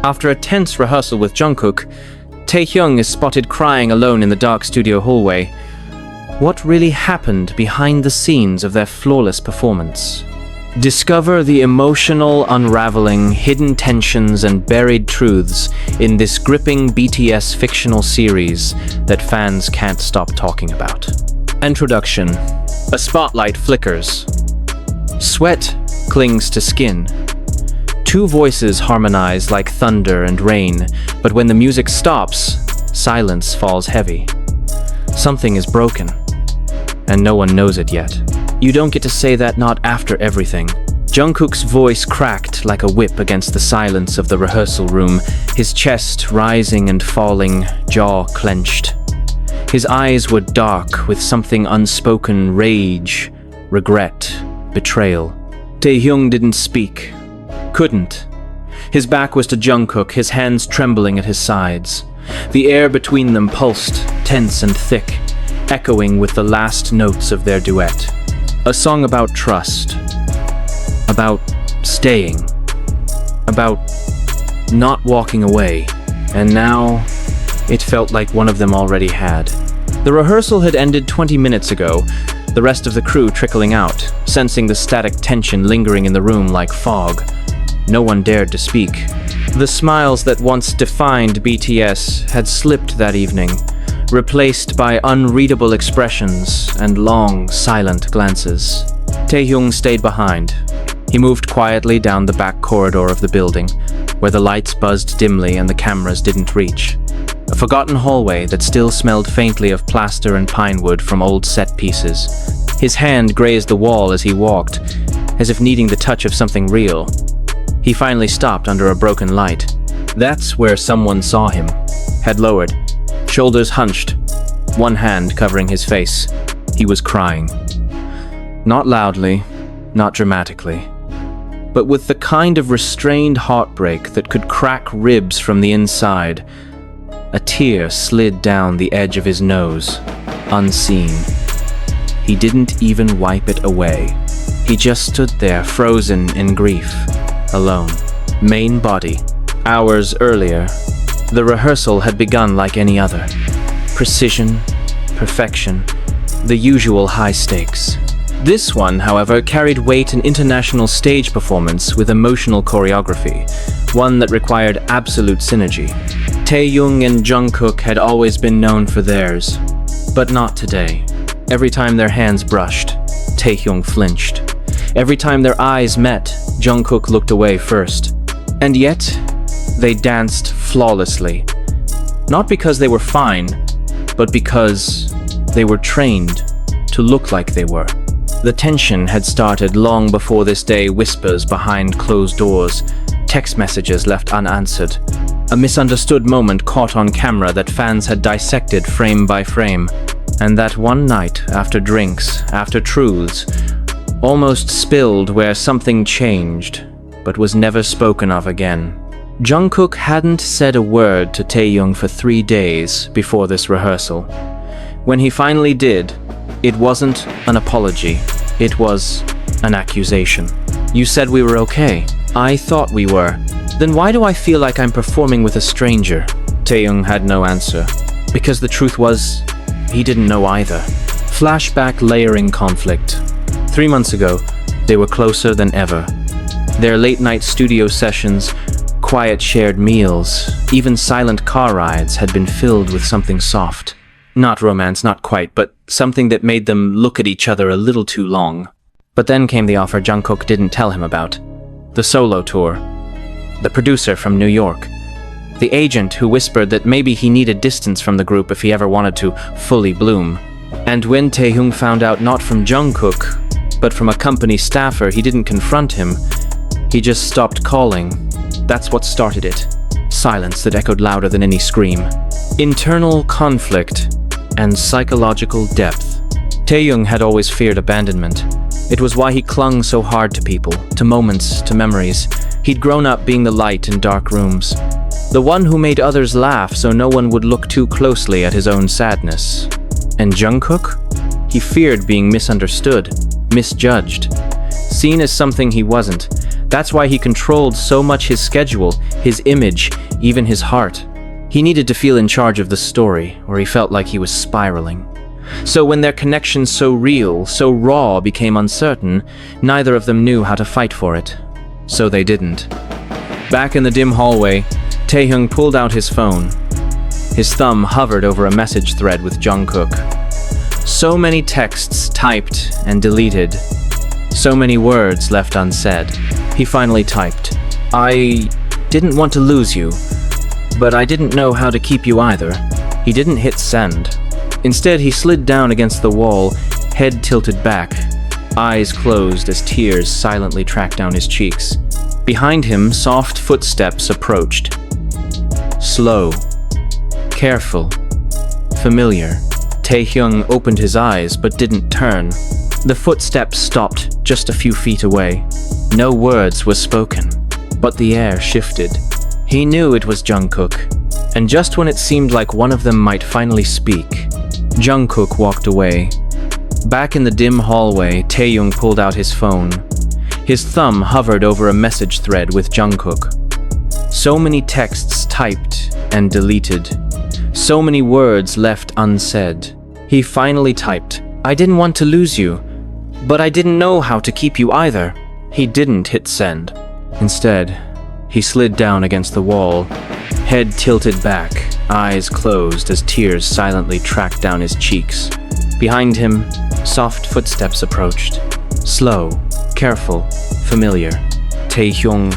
After a tense rehearsal with Jungkook, Taehyung is spotted crying alone in the dark studio hallway. What really happened behind the scenes of their flawless performance? Discover the emotional unraveling, hidden tensions and buried truths in this gripping BTS fictional series that fans can't stop talking about. Introduction. A spotlight flickers. Sweat clings to skin. Two voices harmonize like thunder and rain, but when the music stops, silence falls heavy. Something is broken, and no one knows it yet. You don't get to say that not after everything. Jungkook's voice cracked like a whip against the silence of the rehearsal room, his chest rising and falling, jaw clenched. His eyes were dark with something unspoken: rage, regret, betrayal. Taehyung didn't speak. Couldn't. His back was to Jungkook, his hands trembling at his sides. The air between them pulsed, tense and thick, echoing with the last notes of their duet. A song about trust, about staying, about not walking away, and now it felt like one of them already had. The rehearsal had ended 20 minutes ago, the rest of the crew trickling out, sensing the static tension lingering in the room like fog. No one dared to speak. The smiles that once defined BTS had slipped that evening, replaced by unreadable expressions and long, silent glances. Taehyung stayed behind. He moved quietly down the back corridor of the building, where the lights buzzed dimly and the cameras didn't reach. A forgotten hallway that still smelled faintly of plaster and pine wood from old set pieces. His hand grazed the wall as he walked, as if needing the touch of something real. He finally stopped under a broken light. That's where someone saw him. Head lowered, shoulders hunched, one hand covering his face. He was crying. Not loudly, not dramatically, but with the kind of restrained heartbreak that could crack ribs from the inside. A tear slid down the edge of his nose, unseen. He didn't even wipe it away. He just stood there, frozen in grief, alone. Main body. Hours earlier, the rehearsal had begun like any other. Precision, perfection, the usual high stakes. This one, however, carried weight and international stage performance with emotional choreography, one that required absolute synergy. Taehyung and Jungkook had always been known for theirs, but not today. Every time their hands brushed, Taehyung flinched. Every time their eyes met, Jungkook looked away first. And yet, they danced flawlessly. Not because they were fine, but because they were trained to look like they were. The tension had started long before this day, whispers behind closed doors, text messages left unanswered, a misunderstood moment caught on camera that fans had dissected frame by frame. And that one night, after drinks, after truths, almost spilled where something changed, but was never spoken of again. Jungkook hadn't said a word to Taehyung for 3 days before this rehearsal. When he finally did, it wasn't an apology, it was an accusation. You said we were okay. I thought we were. Then why do I feel like I'm performing with a stranger? Taehyung had no answer. Because the truth was, he didn't know either. Flashback layering conflict. 3 months ago, they were closer than ever. Their late-night studio sessions, quiet shared meals, even silent car rides had been filled with something soft. Not romance, not quite, but something that made them look at each other a little too long. But then came the offer Jungkook didn't tell him about. The solo tour. The producer from New York. The agent who whispered that maybe he needed distance from the group if he ever wanted to fully bloom. And when Taehyung found out not from Jungkook, but from a company staffer, he didn't confront him. He just stopped calling. That's what started it. Silence that echoed louder than any scream. Internal conflict and psychological depth. Taehyung had always feared abandonment. It was why he clung so hard to people, to moments, to memories. He'd grown up being the light in dark rooms. The one who made others laugh so no one would look too closely at his own sadness. And Jungkook? He feared being misunderstood, misjudged, seen as something he wasn't. That's why he controlled so much his schedule, his image, even his heart. He needed to feel in charge of the story, or he felt like he was spiraling. So when their connection so real, so raw became uncertain, neither of them knew how to fight for it. So they didn't. Back in the dim hallway, Taehyung pulled out his phone. His thumb hovered over a message thread with Jungkook. So many texts typed and deleted. So many words left unsaid. He finally typed, "I didn't want to lose you, but I didn't know how to keep you either." He didn't hit send. Instead, he slid down against the wall, head tilted back, eyes closed as tears silently tracked down his cheeks. Behind him, soft footsteps approached. Slow, careful, familiar. Taehyung opened his eyes but didn't turn. The footsteps stopped just a few feet away. No words were spoken, but the air shifted. He knew it was Jungkook, and just when it seemed like one of them might finally speak, Jungkook walked away. Back in the dim hallway, Taehyung pulled out his phone. His thumb hovered over a message thread with Jungkook. So many texts typed and deleted. So many words left unsaid. He finally typed, "I didn't want to lose you, but I didn't know how to keep you either." He didn't hit send. Instead, he slid down against the wall, head tilted back, eyes closed as tears silently tracked down his cheeks. Behind him, soft footsteps approached. Slow, careful, familiar. Taehyung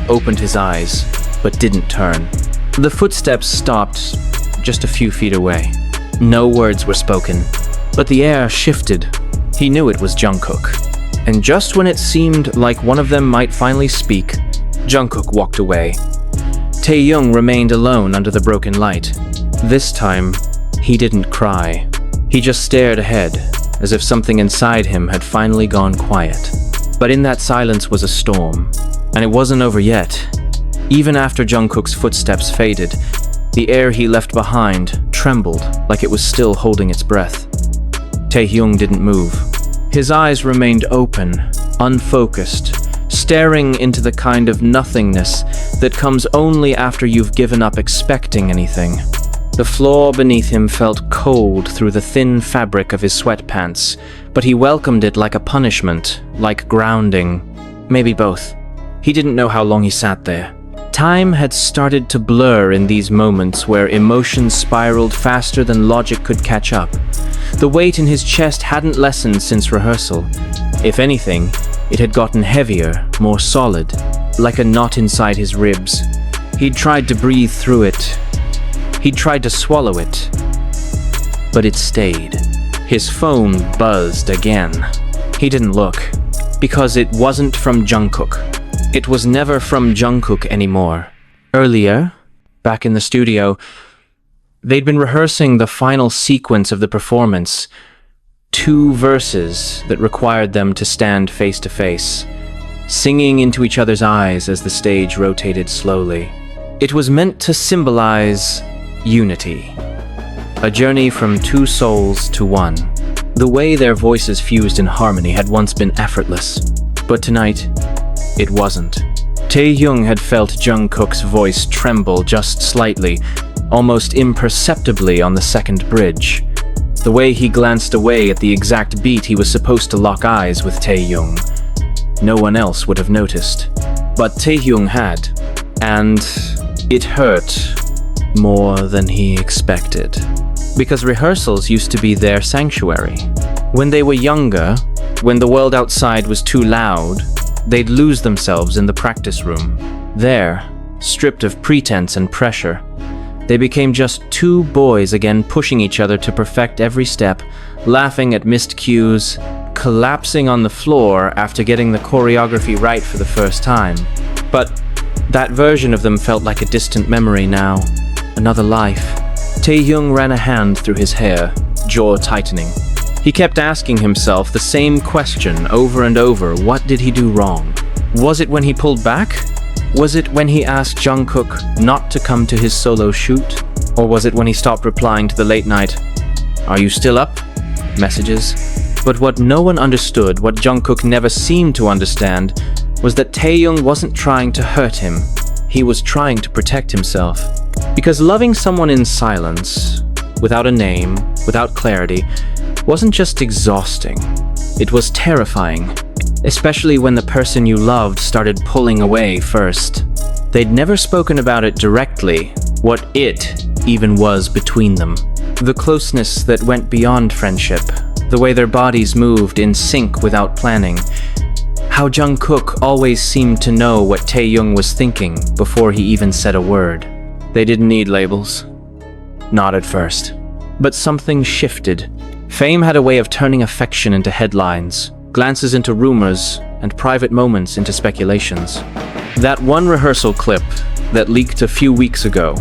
opened his eyes, but didn't turn. The footsteps stopped just a few feet away. No words were spoken, but the air shifted. He knew it was Jungkook. And just when it seemed like one of them might finally speak, Jungkook walked away. Taehyung remained alone under the broken light. This time, he didn't cry. He just stared ahead, as if something inside him had finally gone quiet. But in that silence was a storm, and it wasn't over yet. Even after Jungkook's footsteps faded, the air he left behind trembled like it was still holding its breath. Taehyung didn't move. His eyes remained open, unfocused, staring into the kind of nothingness that comes only after you've given up expecting anything. The floor beneath him felt cold through the thin fabric of his sweatpants, but he welcomed it like a punishment, like grounding. Maybe both. He didn't know how long he sat there. Time had started to blur in these moments where emotions spiraled faster than logic could catch up. The weight in his chest hadn't lessened since rehearsal. If anything, it had gotten heavier, more solid, like a knot inside his ribs. He'd tried to breathe through it. He'd tried to swallow it, but it stayed. His phone buzzed again. He didn't look, because it wasn't from Jungkook. It was never from Jungkook anymore. Earlier, back in the studio, they'd been rehearsing the final sequence of the performance. 2 verses that required them to stand face to face, singing into each other's eyes as the stage rotated slowly. It was meant to symbolize unity, a journey from 2 souls to one. The way their voices fused in harmony had once been effortless, but tonight, it wasn't. Taehyung had felt Jungkook's voice tremble just slightly, almost imperceptibly on the second bridge. The way he glanced away at the exact beat he was supposed to lock eyes with Taehyung. No one else would have noticed. But Taehyung had, and it hurt more than he expected. Because rehearsals used to be their sanctuary. When they were younger, when the world outside was too loud, they'd lose themselves in the practice room. There, stripped of pretense and pressure, they became just 2 boys again, pushing each other to perfect every step, laughing at missed cues, collapsing on the floor after getting the choreography right for the first time. But that version of them felt like a distant memory now, another life. Taehyung ran a hand through his hair, jaw tightening. He kept asking himself the same question over and over. What did he do wrong? Was it when he pulled back? Was it when he asked Jungkook not to come to his solo shoot? Or was it when he stopped replying to the late night, "Are you still up?" messages? But what no one understood, what Jungkook never seemed to understand, was that Taehyung wasn't trying to hurt him. He was trying to protect himself. Because loving someone in silence, without a name, without clarity, wasn't just exhausting. It was terrifying, especially when the person you loved started pulling away first. They'd never spoken about it directly, what it even was between them. The closeness that went beyond friendship, the way their bodies moved in sync without planning. How Jungkook always seemed to know what Taehyung was thinking before he even said a word. They didn't need labels. Not at first. But something shifted. Fame had a way of turning affection into headlines, glances into rumors, and private moments into speculations. That one rehearsal clip that leaked a few weeks ago,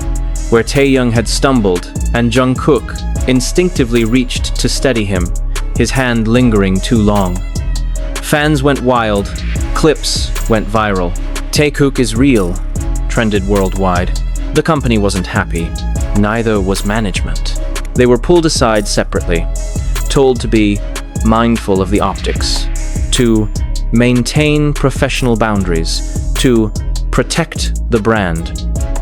where Taehyung had stumbled and Jungkook instinctively reached to steady him, his hand lingering too long. Fans went wild, clips went viral. Taekook is real, trended worldwide. The company wasn't happy, neither was management. They were pulled aside separately, told to be mindful of the optics, to maintain professional boundaries, to protect the brand.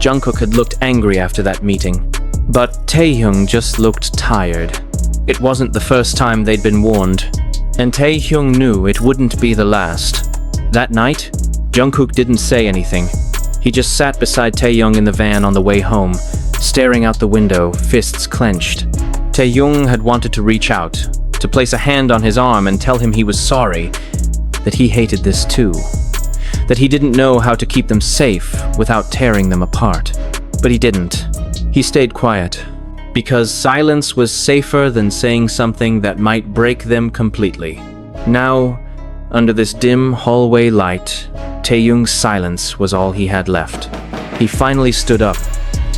Jungkook had looked angry after that meeting, but Taehyung just looked tired. It wasn't the first time they'd been warned, and Taehyung knew it wouldn't be the last. That night, Jungkook didn't say anything. He just sat beside Taehyung in the van on the way home, staring out the window, fists clenched. Taehyung had wanted to reach out, to place a hand on his arm and tell him he was sorry, that he hated this too, that he didn't know how to keep them safe without tearing them apart. But he didn't. He stayed quiet, because silence was safer than saying something that might break them completely. Now, under this dim hallway light, Taehyung's silence was all he had left. He finally stood up.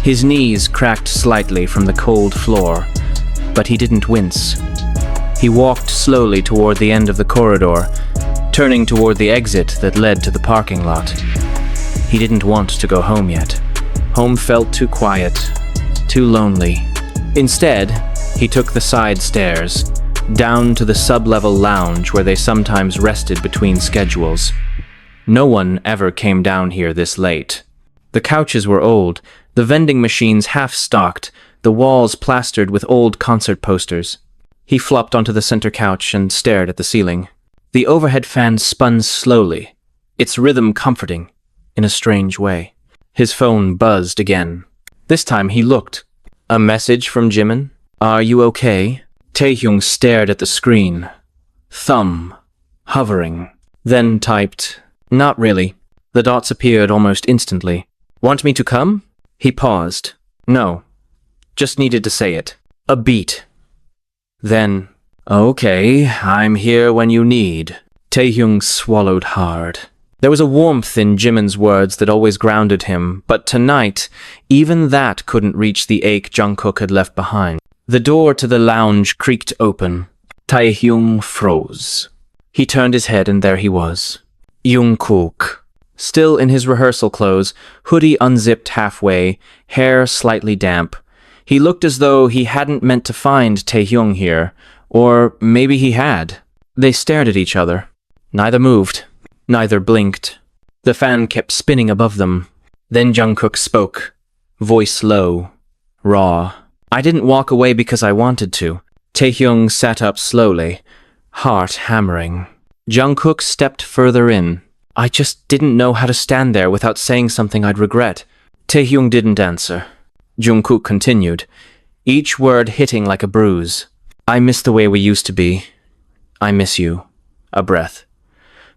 His knees cracked slightly from the cold floor, but he didn't wince. He walked slowly toward the end of the corridor, turning toward the exit that led to the parking lot. He didn't want to go home yet. Home felt too quiet, too lonely. Instead, he took the side stairs, down to the sub-level lounge where they sometimes rested between schedules. No one ever came down here this late. The couches were old, the vending machines half-stocked, the walls plastered with old concert posters. He flopped onto the center couch and stared at the ceiling. The overhead fan spun slowly, its rhythm comforting, in a strange way. His phone buzzed again. This time he looked. A message from Jimin? Are you okay? Taehyung stared at the screen, thumb hovering, then typed, Not really. The dots appeared almost instantly. Want me to come? He paused. No. Just needed to say it. A beat. Then, Okay, I'm here when you need. Taehyung swallowed hard. There was a warmth in Jimin's words that always grounded him, but tonight, even that couldn't reach the ache Jungkook had left behind. The door to the lounge creaked open. Taehyung froze. He turned his head and there he was. Jungkook. Still in his rehearsal clothes, hoodie unzipped halfway, hair slightly damp. He looked as though he hadn't meant to find Taehyung here, or maybe he had. They stared at each other. Neither moved. Neither blinked. The fan kept spinning above them. Then Jungkook spoke, voice low, raw. I didn't walk away because I wanted to. Taehyung sat up slowly, heart hammering. Jungkook stepped further in. I just didn't know how to stand there without saying something I'd regret. Taehyung didn't answer. Jungkook continued, each word hitting like a bruise. I miss the way we used to be. I miss you. A breath.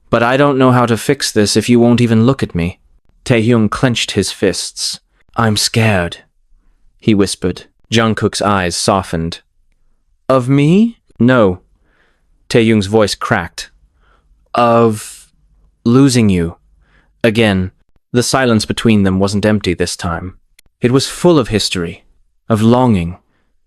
But I don't know how to fix this if you won't even look at me. Taehyung clenched his fists. I'm scared, he whispered. Jungkook's eyes softened. Of me? No. Taehyung's voice cracked. Of losing you. Again, the silence between them wasn't empty this time. It was full of history, of longing,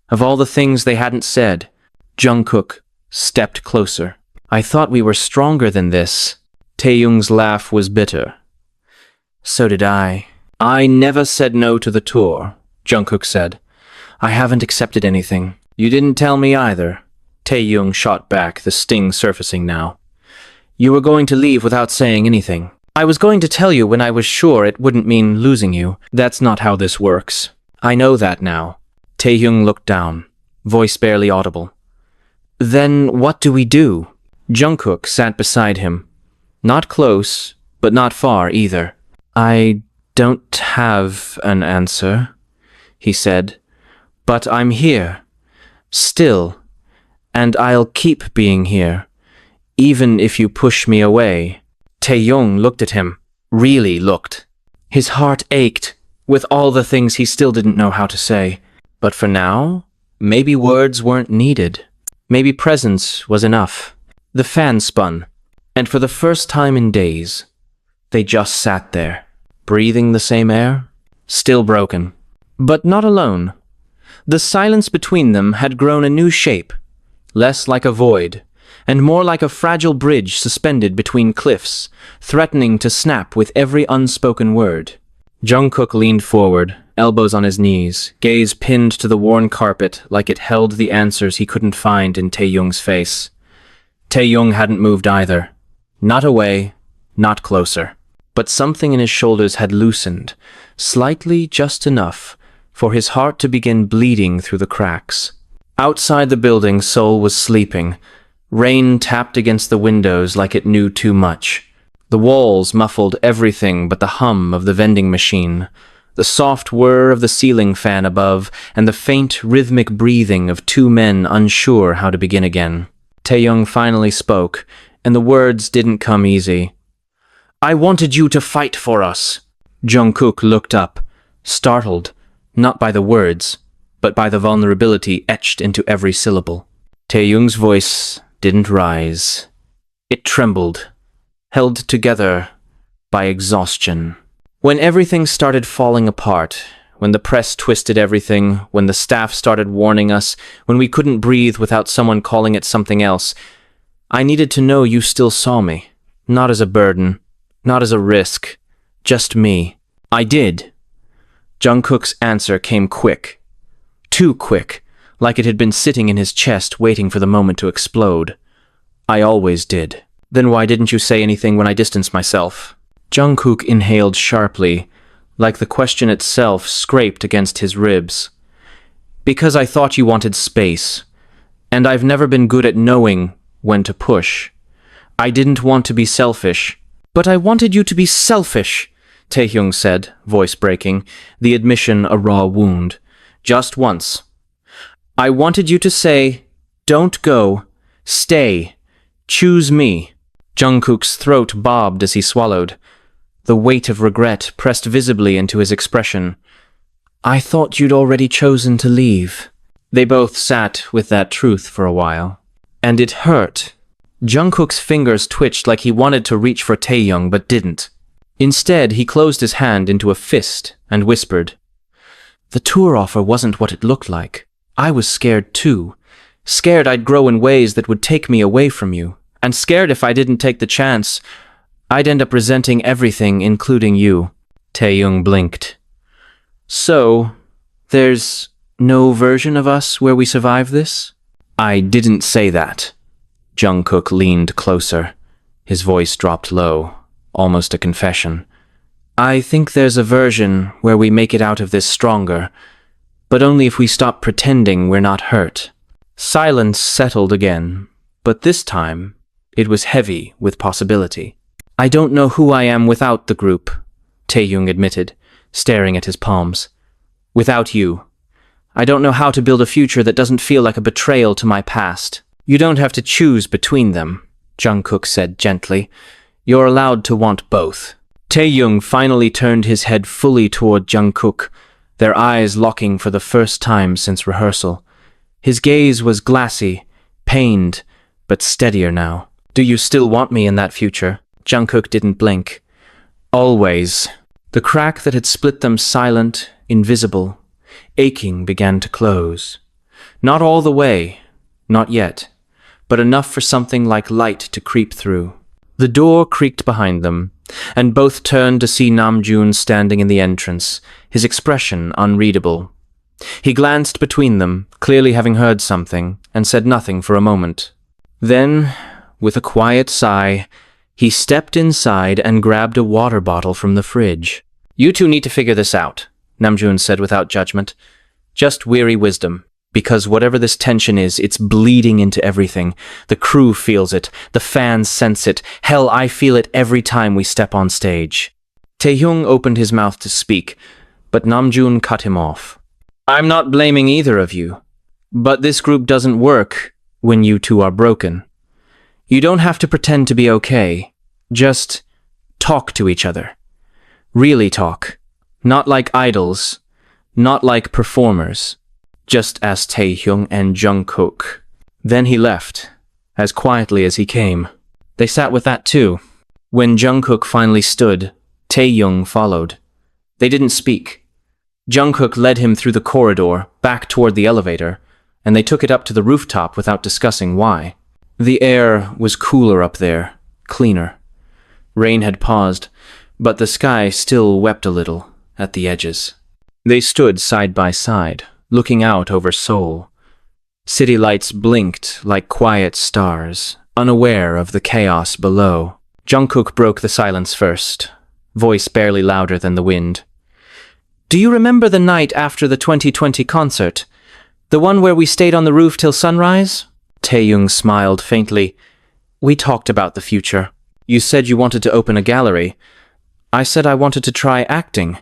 of all the things they hadn't said. Jungkook stepped closer. I thought we were stronger than this. Taehyung's laugh was bitter. So did I. I never said no to the tour, Jungkook said. I haven't accepted anything. You didn't tell me either. Taehyung shot back, the sting surfacing now. You were going to leave without saying anything. I was going to tell you when I was sure it wouldn't mean losing you. That's not how this works. I know that now. Taehyung looked down, voice barely audible. Then what do we do? Jungkook sat beside him. Not close, but not far either. I don't have an answer, he said, but I'm here. Still. And I'll keep being here, even if you push me away. Taehyung looked at him, really looked. His heart ached, with all the things he still didn't know how to say. But for now, maybe words weren't needed. Maybe presence was enough. The fan spun, and for the first time in days, they just sat there, breathing the same air, still broken. But not alone. The silence between them had grown a new shape, less like a void, and more like a fragile bridge suspended between cliffs, threatening to snap with every unspoken word. Jungkook leaned forward, elbows on his knees, gaze pinned to the worn carpet like it held the answers he couldn't find in Taehyung's face. Taehyung hadn't moved either. Not away, not closer. But something in his shoulders had loosened, slightly just enough, for his heart to begin bleeding through the cracks. Outside the building, Seoul was sleeping. Rain tapped against the windows like it knew too much. The walls muffled everything but the hum of the vending machine, the soft whir of the ceiling fan above, and the faint, rhythmic breathing of two men unsure how to begin again. Taehyung finally spoke, and the words didn't come easy. I wanted you to fight for us. Jungkook looked up, startled, not by the words, but by the vulnerability etched into every syllable. Taehyung's voice didn't rise. It trembled, held together by exhaustion. When everything started falling apart, when the press twisted everything, when the staff started warning us, when we couldn't breathe without someone calling it something else, I needed to know you still saw me. Not as a burden, not as a risk, just me. I did. Jungkook's answer came quick. Too quick, like it had been sitting in his chest waiting for the moment to explode. I always did. Then why didn't you say anything when I distanced myself? Jungkook inhaled sharply, like the question itself scraped against his ribs. Because I thought you wanted space, and I've never been good at knowing when to push. I didn't want to be selfish. But I wanted you to be selfish, Taehyung said, voice breaking, the admission a raw wound. Just once. I wanted you to say, don't go, stay, choose me. Jungkook's throat bobbed as he swallowed. The weight of regret pressed visibly into his expression. I thought you'd already chosen to leave. They both sat with that truth for a while. And it hurt. Jungkook's fingers twitched like he wanted to reach for Taehyung but didn't. Instead, he closed his hand into a fist and whispered, The tour offer wasn't what it looked like. I was scared too. Scared I'd grow in ways that would take me away from you. And scared if I didn't take the chance, I'd end up resenting everything, including you. Taehyung blinked. So, there's no version of us where we survive this? I didn't say that. Jungkook leaned closer. His voice dropped low, almost a confession. I think there's a version where we make it out of this stronger, but only if we stop pretending we're not hurt. Silence settled again, but this time it was heavy with possibility. I don't know who I am without the group, Taehyung admitted, staring at his palms. Without you. I don't know how to build a future that doesn't feel like a betrayal to my past. You don't have to choose between them, Jungkook said gently. You're allowed to want both. Taehyung finally turned his head fully toward Jungkook, their eyes locking for the first time since rehearsal. His gaze was glassy, pained, but steadier now. Do you still want me in that future? Jungkook didn't blink. Always. The crack that had split them silent, invisible, aching began to close. Not all the way, not yet, but enough for something like light to creep through. The door creaked behind them, and both turned to see Namjoon standing in the entrance, his expression unreadable. He glanced between them, clearly having heard something, and said nothing for a moment. Then, with a quiet sigh, He stepped inside and grabbed a water bottle from the fridge. "You two need to figure this out," Namjoon said without judgment. "Just weary wisdom. Because whatever this tension is, it's bleeding into everything. The crew feels it. The fans sense it. Hell, I feel it every time we step on stage." Taehyung opened his mouth to speak, but Namjoon cut him off. "I'm not blaming either of you, but this group doesn't work when you two are broken. You don't have to pretend to be okay. Just talk to each other. Really talk. Not like idols. Not like performers. Just as Taehyung and Jungkook." Then he left, as quietly as he came. They sat with that too. When Jungkook finally stood, Taehyung followed. They didn't speak. Jungkook led him through the corridor, back toward the elevator, and they took it up to the rooftop without discussing why. The air was cooler up there, cleaner. Rain had paused, but the sky still wept a little at the edges. They stood side by side, looking out over Seoul. City lights blinked like quiet stars, unaware of the chaos below. Jungkook broke the silence first, voice barely louder than the wind. "Do you remember the night after the 2020 concert? The one where we stayed on the roof till sunrise?" Taehyung smiled faintly. "We talked about the future. You said you wanted to open a gallery. I said I wanted to try acting.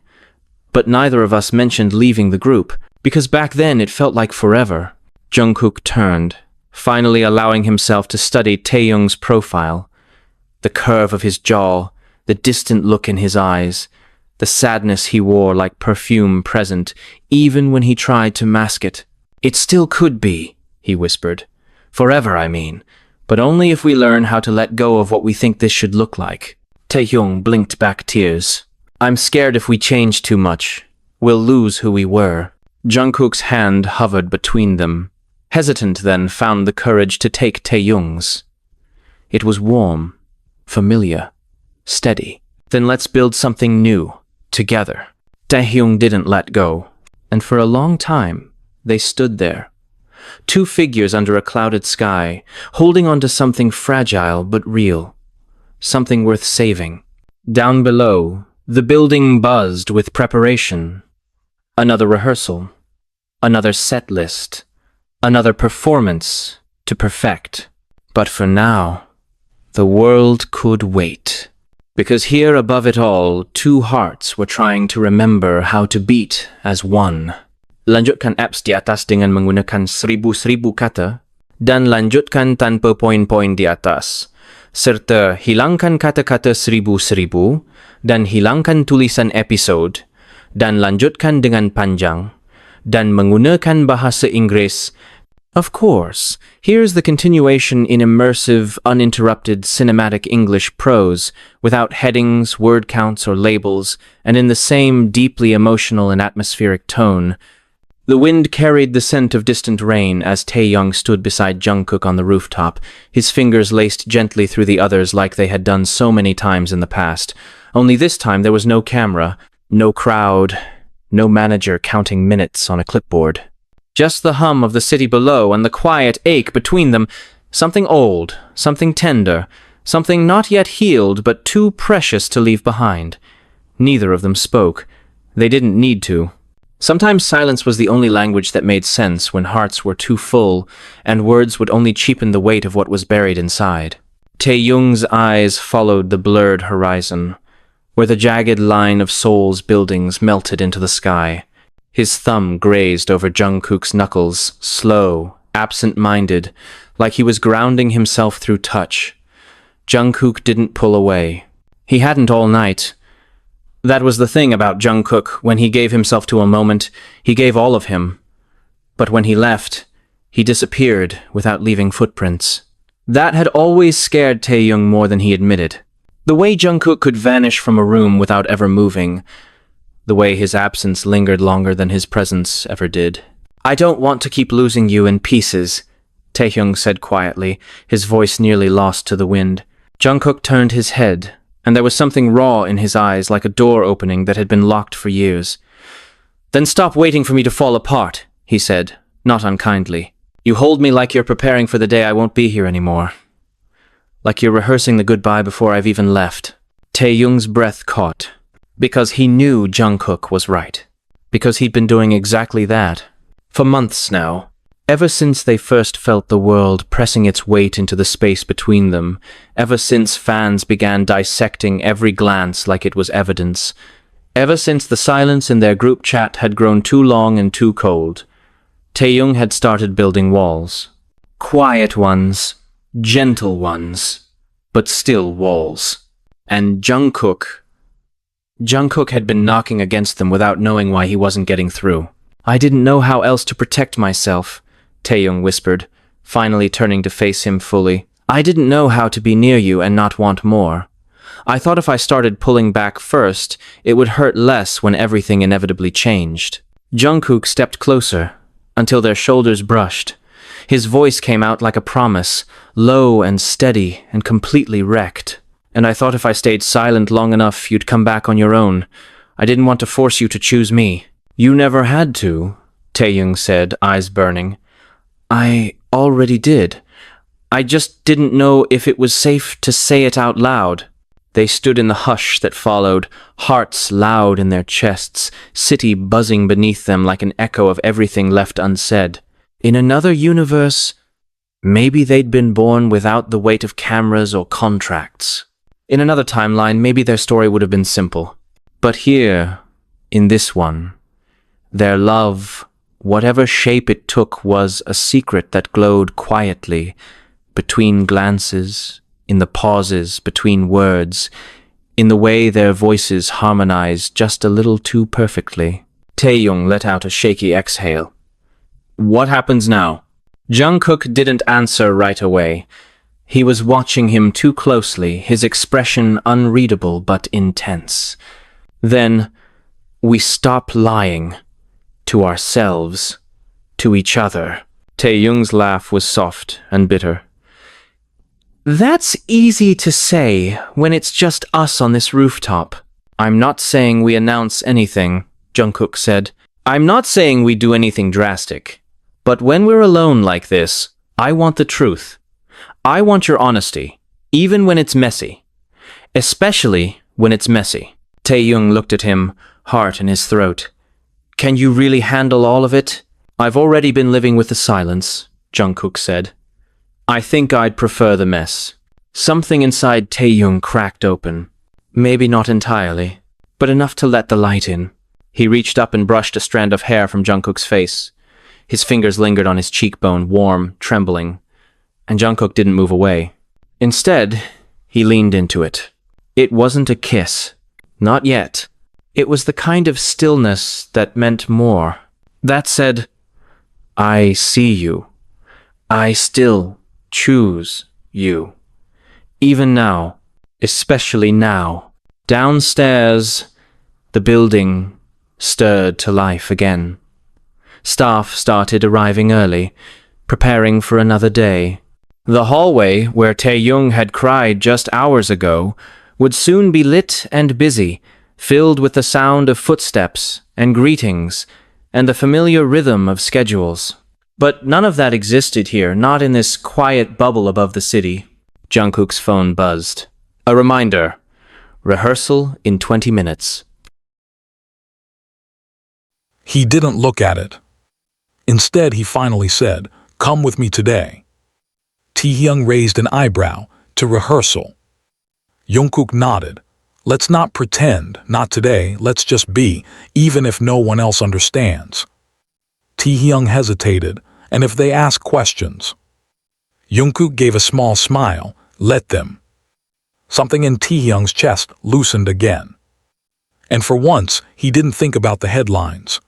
But neither of us mentioned leaving the group, because back then it felt like forever." Jungkook turned, finally allowing himself to study Taehyung's profile. The curve of his jaw, the distant look in his eyes, the sadness he wore like perfume present, even when he tried to mask it. "It still could be," he whispered. "Forever, I mean. But only if we learn how to let go of what we think this should look like." Taehyung blinked back tears. "I'm scared if we change too much, we'll lose who we were." Jungkook's hand hovered between them. Hesitant, then found the courage to take Taehyung's. It was warm, familiar, steady. "Then let's build something new, together." Taehyung didn't let go, and for a long time, they stood there. Two figures under a clouded sky, holding on to something fragile but real. Something worth saving. Down below, the building buzzed with preparation. Another rehearsal. Another set list. Another performance to perfect. But for now, the world could wait. Because here above it all, two hearts were trying to remember how to beat as one. Lanjutkan apps di atas dengan menggunakan 1000 kata dan lanjutkan tanpa poin-poin di atas. Serta hilangkan kata-kata 1000 dan hilangkan tulisan episode dan lanjutkan dengan panjang dan menggunakan bahasa Inggris. Of course, here's the continuation in immersive, uninterrupted cinematic English prose, without headings, word counts, or labels, and in the same deeply emotional and atmospheric tone. The wind carried the scent of distant rain as Taehyung stood beside Jungkook on the rooftop, his fingers laced gently through the others like they had done so many times in the past. Only this time there was no camera, no crowd, no manager counting minutes on a clipboard. Just the hum of the city below and the quiet ache between them, something old, something tender, something not yet healed but too precious to leave behind. Neither of them spoke. They didn't need to. Sometimes silence was the only language that made sense when hearts were too full, and words would only cheapen the weight of what was buried inside. Taehyung's eyes followed the blurred horizon, where the jagged line of Seoul's buildings melted into the sky. His thumb grazed over Jungkook's knuckles, slow, absent-minded, like he was grounding himself through touch. Jungkook didn't pull away. He hadn't all night. That was the thing about Jungkook. When he gave himself to a moment, he gave all of him. But when he left, he disappeared without leaving footprints. That had always scared Taehyung more than he admitted. The way Jungkook could vanish from a room without ever moving. The way his absence lingered longer than his presence ever did. "I don't want to keep losing you in pieces," Taehyung said quietly, his voice nearly lost to the wind. Jungkook turned his head, and there was something raw in his eyes, like a door opening that had been locked for years. "Then stop waiting for me to fall apart," he said, not unkindly. "You hold me like you're preparing for the day I won't be here anymore. like you're rehearsing the goodbye before I've even left. Taehyung's breath caught, because he knew Jungkook was right, because he'd been doing exactly that for months now. Ever since they first felt the world pressing its weight into the space between them, ever since fans began dissecting every glance like it was evidence, ever since the silence in their group chat had grown too long and too cold, Taehyung had started building walls. Quiet ones, gentle ones, but still walls. And Jungkook had been knocking against them without knowing why he wasn't getting through. I didn't know how else to protect myself, Taehyung whispered, finally turning to face him fully. I didn't know how to be near you and not want more. I thought if I started pulling back first, it would hurt less when everything inevitably changed. Jungkook stepped closer, until their shoulders brushed. His voice came out like a promise, low and steady and completely wrecked. And I thought if I stayed silent long enough, you'd come back on your own. I didn't want to force you to choose me. You never had to, Taehyung said, eyes burning. I already did. I just didn't know if it was safe to say it out loud. They stood in the hush that followed, hearts loud in their chests, city buzzing beneath them like an echo of everything left unsaid. In another universe, maybe they'd been born without the weight of cameras or contracts. In another timeline, maybe their story would have been simple. But here, in this one, their love, whatever shape it took, was a secret that glowed quietly, between glances, in the pauses between words, in the way their voices harmonized just a little too perfectly. Taehyung let out a shaky exhale. What happens now? Jungkook didn't answer right away. He was watching him too closely, his expression unreadable but intense. Then, we stop lying. To ourselves. To each other. Taehyung's laugh was soft and bitter. That's easy to say when it's just us on this rooftop. I'm not saying we announce anything, Jungkook said. I'm not saying we do anything drastic. But when we're alone like this, I want the truth. I want your honesty, even when it's messy. Especially when it's messy. Taehyung looked at him, heart in his throat. Can you really handle all of it? I've already been living with the silence, Jungkook said. I think I'd prefer the mess. Something inside Taehyung cracked open. Maybe not entirely, but enough to let the light in. He reached up and brushed a strand of hair from Jungkook's face. His fingers lingered on his cheekbone, warm, trembling, and Jungkook didn't move away. Instead, he leaned into it. It wasn't a kiss. Not yet. It was the kind of stillness that meant more. That said, I see you. I still choose you. Even now, especially now. Downstairs, the building stirred to life again. Staff started arriving early, preparing for another day. The hallway, where Taehyung had cried just hours ago, would soon be lit and busy, filled with the sound of footsteps and greetings and the familiar rhythm of schedules. But none of that existed here, not in this quiet bubble above the city. Jungkook's phone buzzed. A reminder. Rehearsal in 20 minutes. He didn't look at it. Instead, he finally said, "Come with me today." Taehyung raised an eyebrow. "To rehearsal." Jungkook nodded. "Let's not pretend, not today, let's just be, even if no one else understands." Taehyung hesitated, "And if they ask questions?" Jungkook gave a small smile. "Let them." Something in Taehyung's chest loosened again. And for once, he didn't think about the headlines.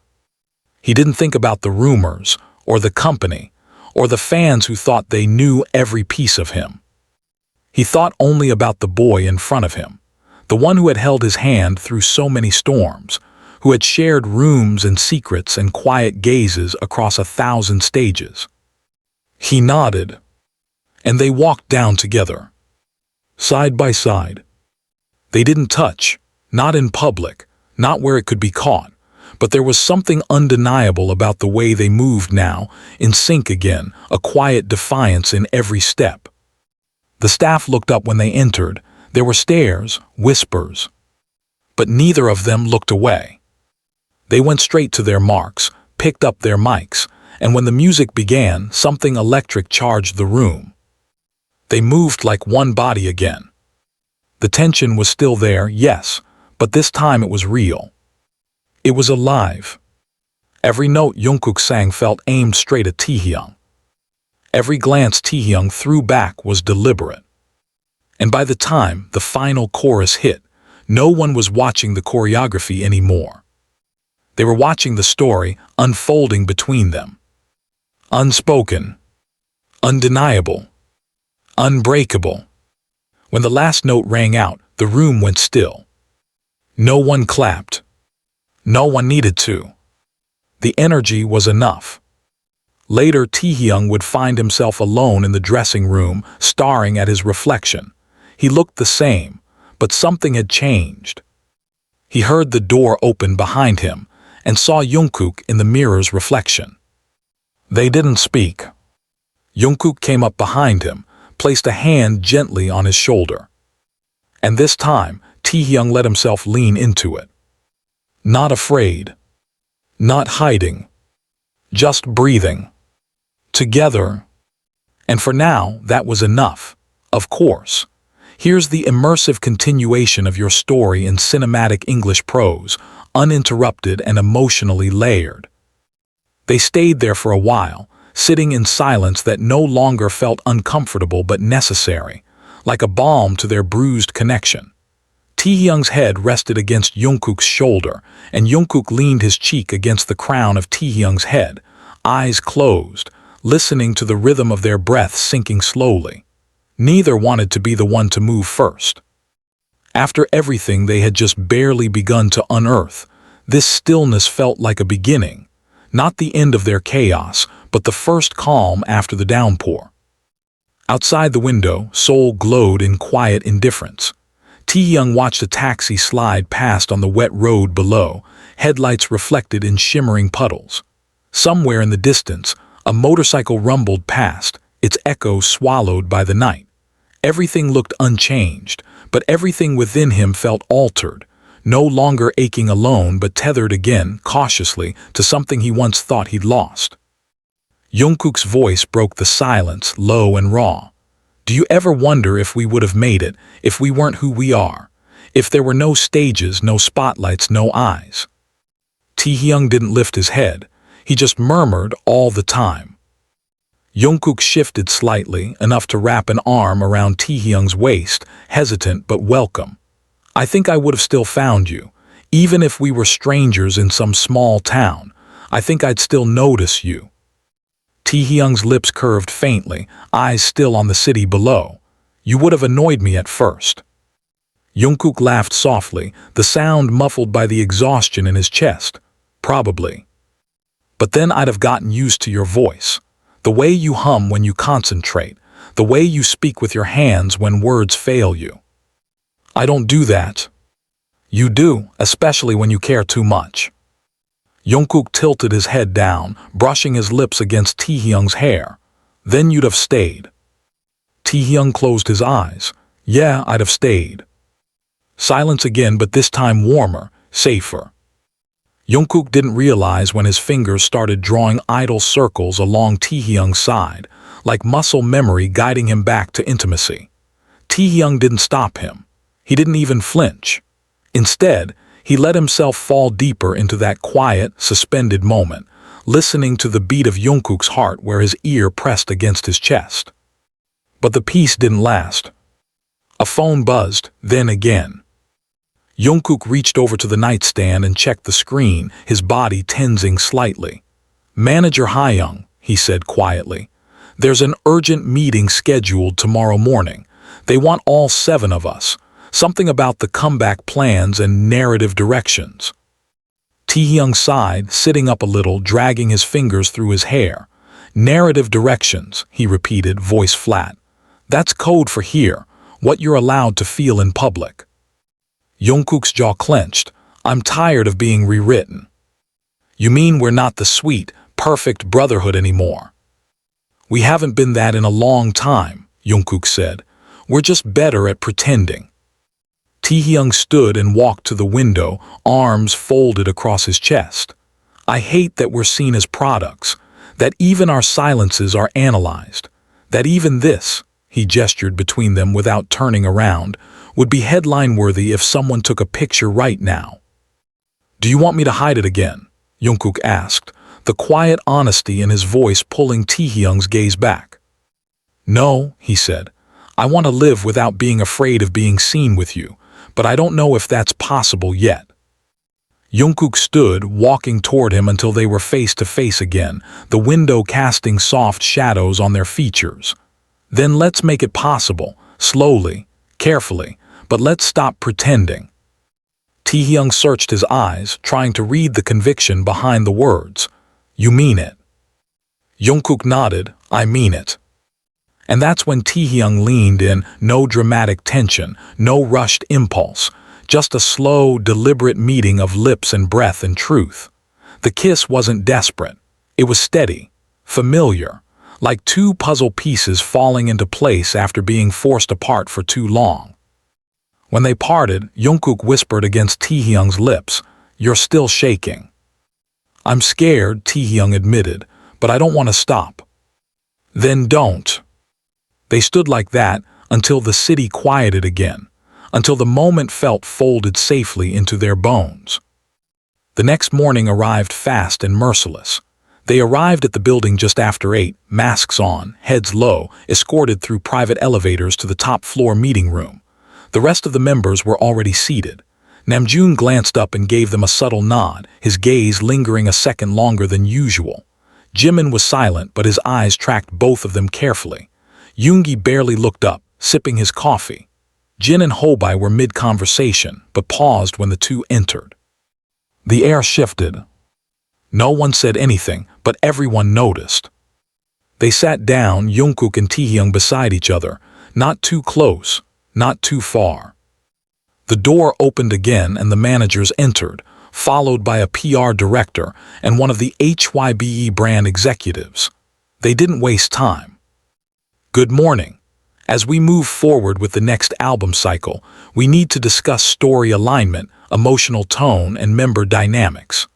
He didn't think about the rumors, or the company, or the fans who thought they knew every piece of him. He thought only about the boy in front of him, the one who had held his hand through so many storms, who had shared rooms and secrets and quiet gazes across 1,000 stages. He nodded, and they walked down together, side by side. They didn't touch, not in public, not where it could be caught, but there was something undeniable about the way they moved now, in sync again, a quiet defiance in every step. The staff looked up when they entered. There were stares, whispers. But neither of them looked away. They went straight to their marks, picked up their mics, and when the music began, something electric charged the room. They moved like one body again. The tension was still there, yes, but this time it was real. It was alive. Every note Jungkook sang felt aimed straight at Taehyung. Every glance Taehyung threw back was deliberate. And by the time the final chorus hit, no one was watching the choreography anymore. They were watching the story unfolding between them. Unspoken, undeniable, unbreakable. When the last note rang out, the room went still. No one clapped. No one needed to. The energy was enough. Later, Taehyung would find himself alone in the dressing room, staring at his reflection. He looked the same, but something had changed. He heard the door open behind him and saw Jungkook in the mirror's reflection. They didn't speak. Jungkook came up behind him, placed a hand gently on his shoulder. And this time, Taehyung let himself lean into it. Not afraid. Not hiding. Just breathing. Together. And for now, that was enough. Of course. Here's the immersive continuation of your story in cinematic English prose, uninterrupted and emotionally layered. They stayed there for a while, sitting in silence that no longer felt uncomfortable but necessary, like a balm to their bruised connection. Taehyung's head rested against Jungkook's shoulder, and Jungkook leaned his cheek against the crown of Taehyung's head, eyes closed, listening to the rhythm of their breaths sinking slowly. Neither wanted to be the one to move first. After everything they had just barely begun to unearth, this stillness felt like a beginning, not the end of their chaos, but the first calm after the downpour. Outside the window, Seoul glowed in quiet indifference. Taehyung watched a taxi slide past on the wet road below, headlights reflected in shimmering puddles. Somewhere in the distance, a motorcycle rumbled past, its echo swallowed by the night. Everything looked unchanged, but everything within him felt altered, no longer aching alone but tethered again, cautiously, to something he once thought he'd lost. Jungkook's voice broke the silence, low and raw. Do you ever wonder if we would have made it, if we weren't who we are? If there were no stages, no spotlights, no eyes? Taehyung didn't lift his head. He just murmured all the time. Jungkook shifted slightly, enough to wrap an arm around Taehyung's waist, hesitant but welcome. I think I would have still found you. Even if we were strangers in some small town, I think I'd still notice you. Taehyung's lips curved faintly, eyes still on the city below. You would have annoyed me at first. Jungkook laughed softly, the sound muffled by the exhaustion in his chest. Probably. But then I'd have gotten used to your voice. The way you hum when you concentrate, the way you speak with your hands when words fail you. I don't do that. You do, especially when you care too much. Jungkook tilted his head down, brushing his lips against Taehyung's hair. Then you'd have stayed. Taehyung closed his eyes. Yeah, I'd have stayed. Silence again, but this time warmer, safer. Jungkook didn't realize when his fingers started drawing idle circles along Taehyung's side, like muscle memory guiding him back to intimacy. Taehyung didn't stop him. He didn't even flinch. Instead, he let himself fall deeper into that quiet, suspended moment, listening to the beat of Jungkook's heart where his ear pressed against his chest. But the peace didn't last. A phone buzzed, then again. Jungkook reached over to the nightstand and checked the screen, his body tensing slightly. Manager Taehyung, he said quietly. There's an urgent meeting scheduled tomorrow morning. They want all 7 of us. Something about the comeback plans and narrative directions. Taehyung sighed, sitting up a little, dragging his fingers through his hair. Narrative directions, he repeated, voice flat. That's code for here, what you're allowed to feel in public. Jungkook's jaw clenched. I'm tired of being rewritten. You mean we're not the sweet, perfect brotherhood anymore? We haven't been that in a long time, Jungkook said. We're just better at pretending. Taehyung stood and walked to the window, arms folded across his chest. I hate that we're seen as products, that even our silences are analyzed, that even this, he gestured between them without turning around, would be headline-worthy if someone took a picture right now. Do you want me to hide it again? Jungkook asked, the quiet honesty in his voice pulling Taehyung's gaze back. No, he said. I want to live without being afraid of being seen with you, but I don't know if that's possible yet. Jungkook stood, walking toward him until they were face to face again, the window casting soft shadows on their features. Then let's make it possible, slowly, carefully, but let's stop pretending. Taehyung searched his eyes, trying to read the conviction behind the words. You mean it? Jungkook nodded, I mean it. And that's when Taehyung leaned in, no dramatic tension, no rushed impulse, just a slow, deliberate meeting of lips and breath and truth. The kiss wasn't desperate. It was steady, familiar, like two puzzle pieces falling into place after being forced apart for too long. When they parted, Jungkook whispered against Taehyung's lips, You're still shaking. I'm scared, Taehyung admitted, but I don't want to stop. Then don't. They stood like that until the city quieted again, until the moment felt folded safely into their bones. The next morning arrived fast and merciless. They arrived at the building just after 8, masks on, heads low, escorted through private elevators to the top floor meeting room. The rest of the members were already seated. Namjoon glanced up and gave them a subtle nod, his gaze lingering a second longer than usual. Jimin was silent, but his eyes tracked both of them carefully. Yoongi barely looked up, sipping his coffee. Jin and Hobai were mid-conversation, but paused when the two entered. The air shifted. No one said anything, but everyone noticed. They sat down, Jungkook and Taehyung beside each other, not too close, not too far. The door opened again and the managers entered, followed by a PR director and one of the HYBE brand executives. They didn't waste time. Good morning. As we move forward with the next album cycle, we need to discuss story alignment, emotional tone, and member dynamics.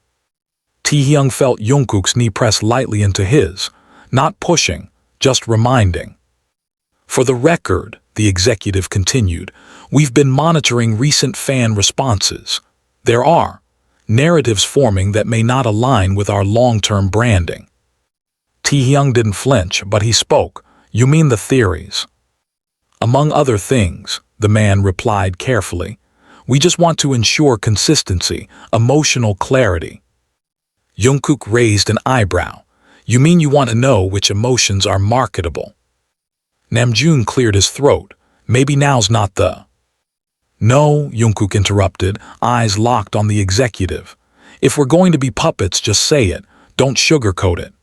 Taehyung felt Jungkook's knee press lightly into his, not pushing, just reminding. For the record, the executive continued, we've been monitoring recent fan responses. There are narratives forming that may not align with our long-term branding. Taehyung didn't flinch, but he spoke. You mean the theories? Among other things, the man replied carefully, we just want to ensure consistency, emotional clarity. Jungkook raised an eyebrow. You mean you want to know which emotions are marketable? Namjoon cleared his throat. Maybe now's not the... No, Jungkook interrupted, eyes locked on the executive. If we're going to be puppets, just say it. Don't sugarcoat it.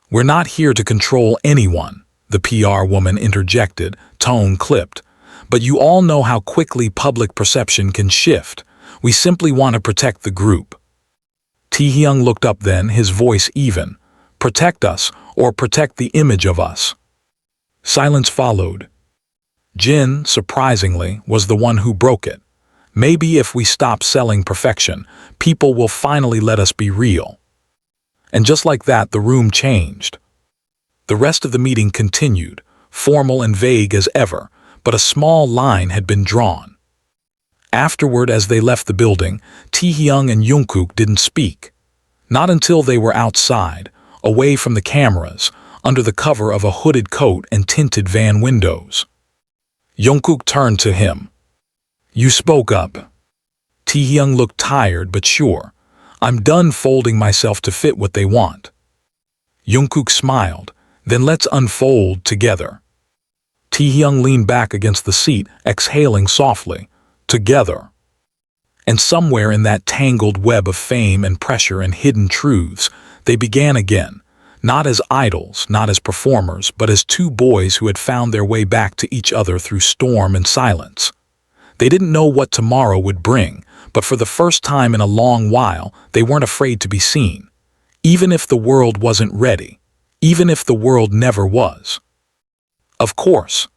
We're not here to control anyone, the PR woman interjected, tone clipped. But you all know how quickly public perception can shift. We simply want to protect the group. Taehyung looked up then, his voice even. Protect us, or protect the image of us. Silence followed. Jin, surprisingly, was the one who broke it. Maybe if we stop selling perfection, people will finally let us be real. And just like that, the room changed. The rest of the meeting continued, formal and vague as ever, but a small line had been drawn. Afterward, as they left the building, Taehyung and Jungkook didn't speak. Not until they were outside, away from the cameras, under the cover of a hooded coat and tinted van windows. Jungkook turned to him. You spoke up. Taehyung looked tired but sure. I'm done folding myself to fit what they want. Jungkook smiled. Then let's unfold together. Taehyung leaned back against the seat, exhaling softly. Together. And somewhere in that tangled web of fame and pressure and hidden truths, they began again. Not as idols, not as performers, but as two boys who had found their way back to each other through storm and silence. They didn't know what tomorrow would bring, but for the first time in a long while, they weren't afraid to be seen. Even if the world wasn't ready. Even if the world never was. Of course,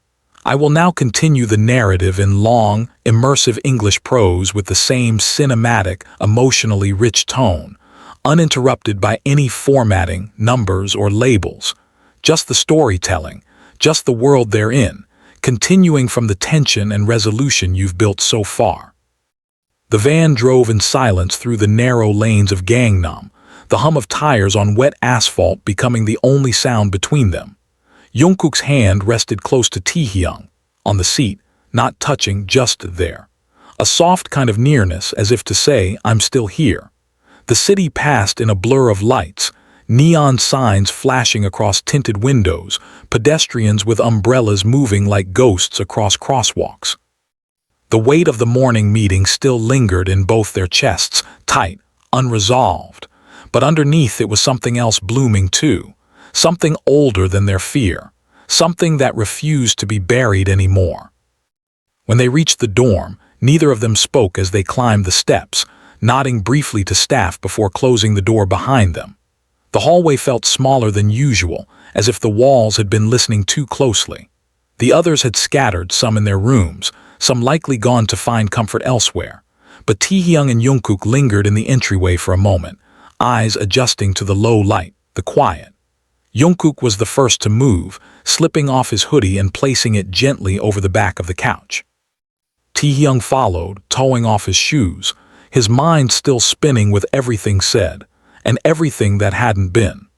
I will now continue the narrative in long, immersive English prose with the same cinematic, emotionally rich tone, uninterrupted by any formatting, numbers, or labels. Just the storytelling, just the world they're in, continuing from the tension and resolution you've built so far. The van drove in silence through the narrow lanes of Gangnam, the hum of tires on wet asphalt becoming the only sound between them. Jungkook's hand rested close to Taehyung, on the seat, not touching, just there. A soft kind of nearness, as if to say, I'm still here. The city passed in a blur of lights, neon signs flashing across tinted windows, pedestrians with umbrellas moving like ghosts across crosswalks. The weight of the morning meeting still lingered in both their chests, tight, unresolved. But underneath it was something else blooming too. Something older than their fear, something that refused to be buried anymore. When they reached the dorm, neither of them spoke as they climbed the steps, nodding briefly to staff before closing the door behind them. The hallway felt smaller than usual, as if the walls had been listening too closely. The others had scattered, some in their rooms, some likely gone to find comfort elsewhere. But Taehyung and Jungkook lingered in the entryway for a moment, eyes adjusting to the low light, the quiet. Jungkook was the first to move, slipping off his hoodie and placing it gently over the back of the couch. Taehyung followed, towing off his shoes, his mind still spinning with everything said, and everything that hadn't been.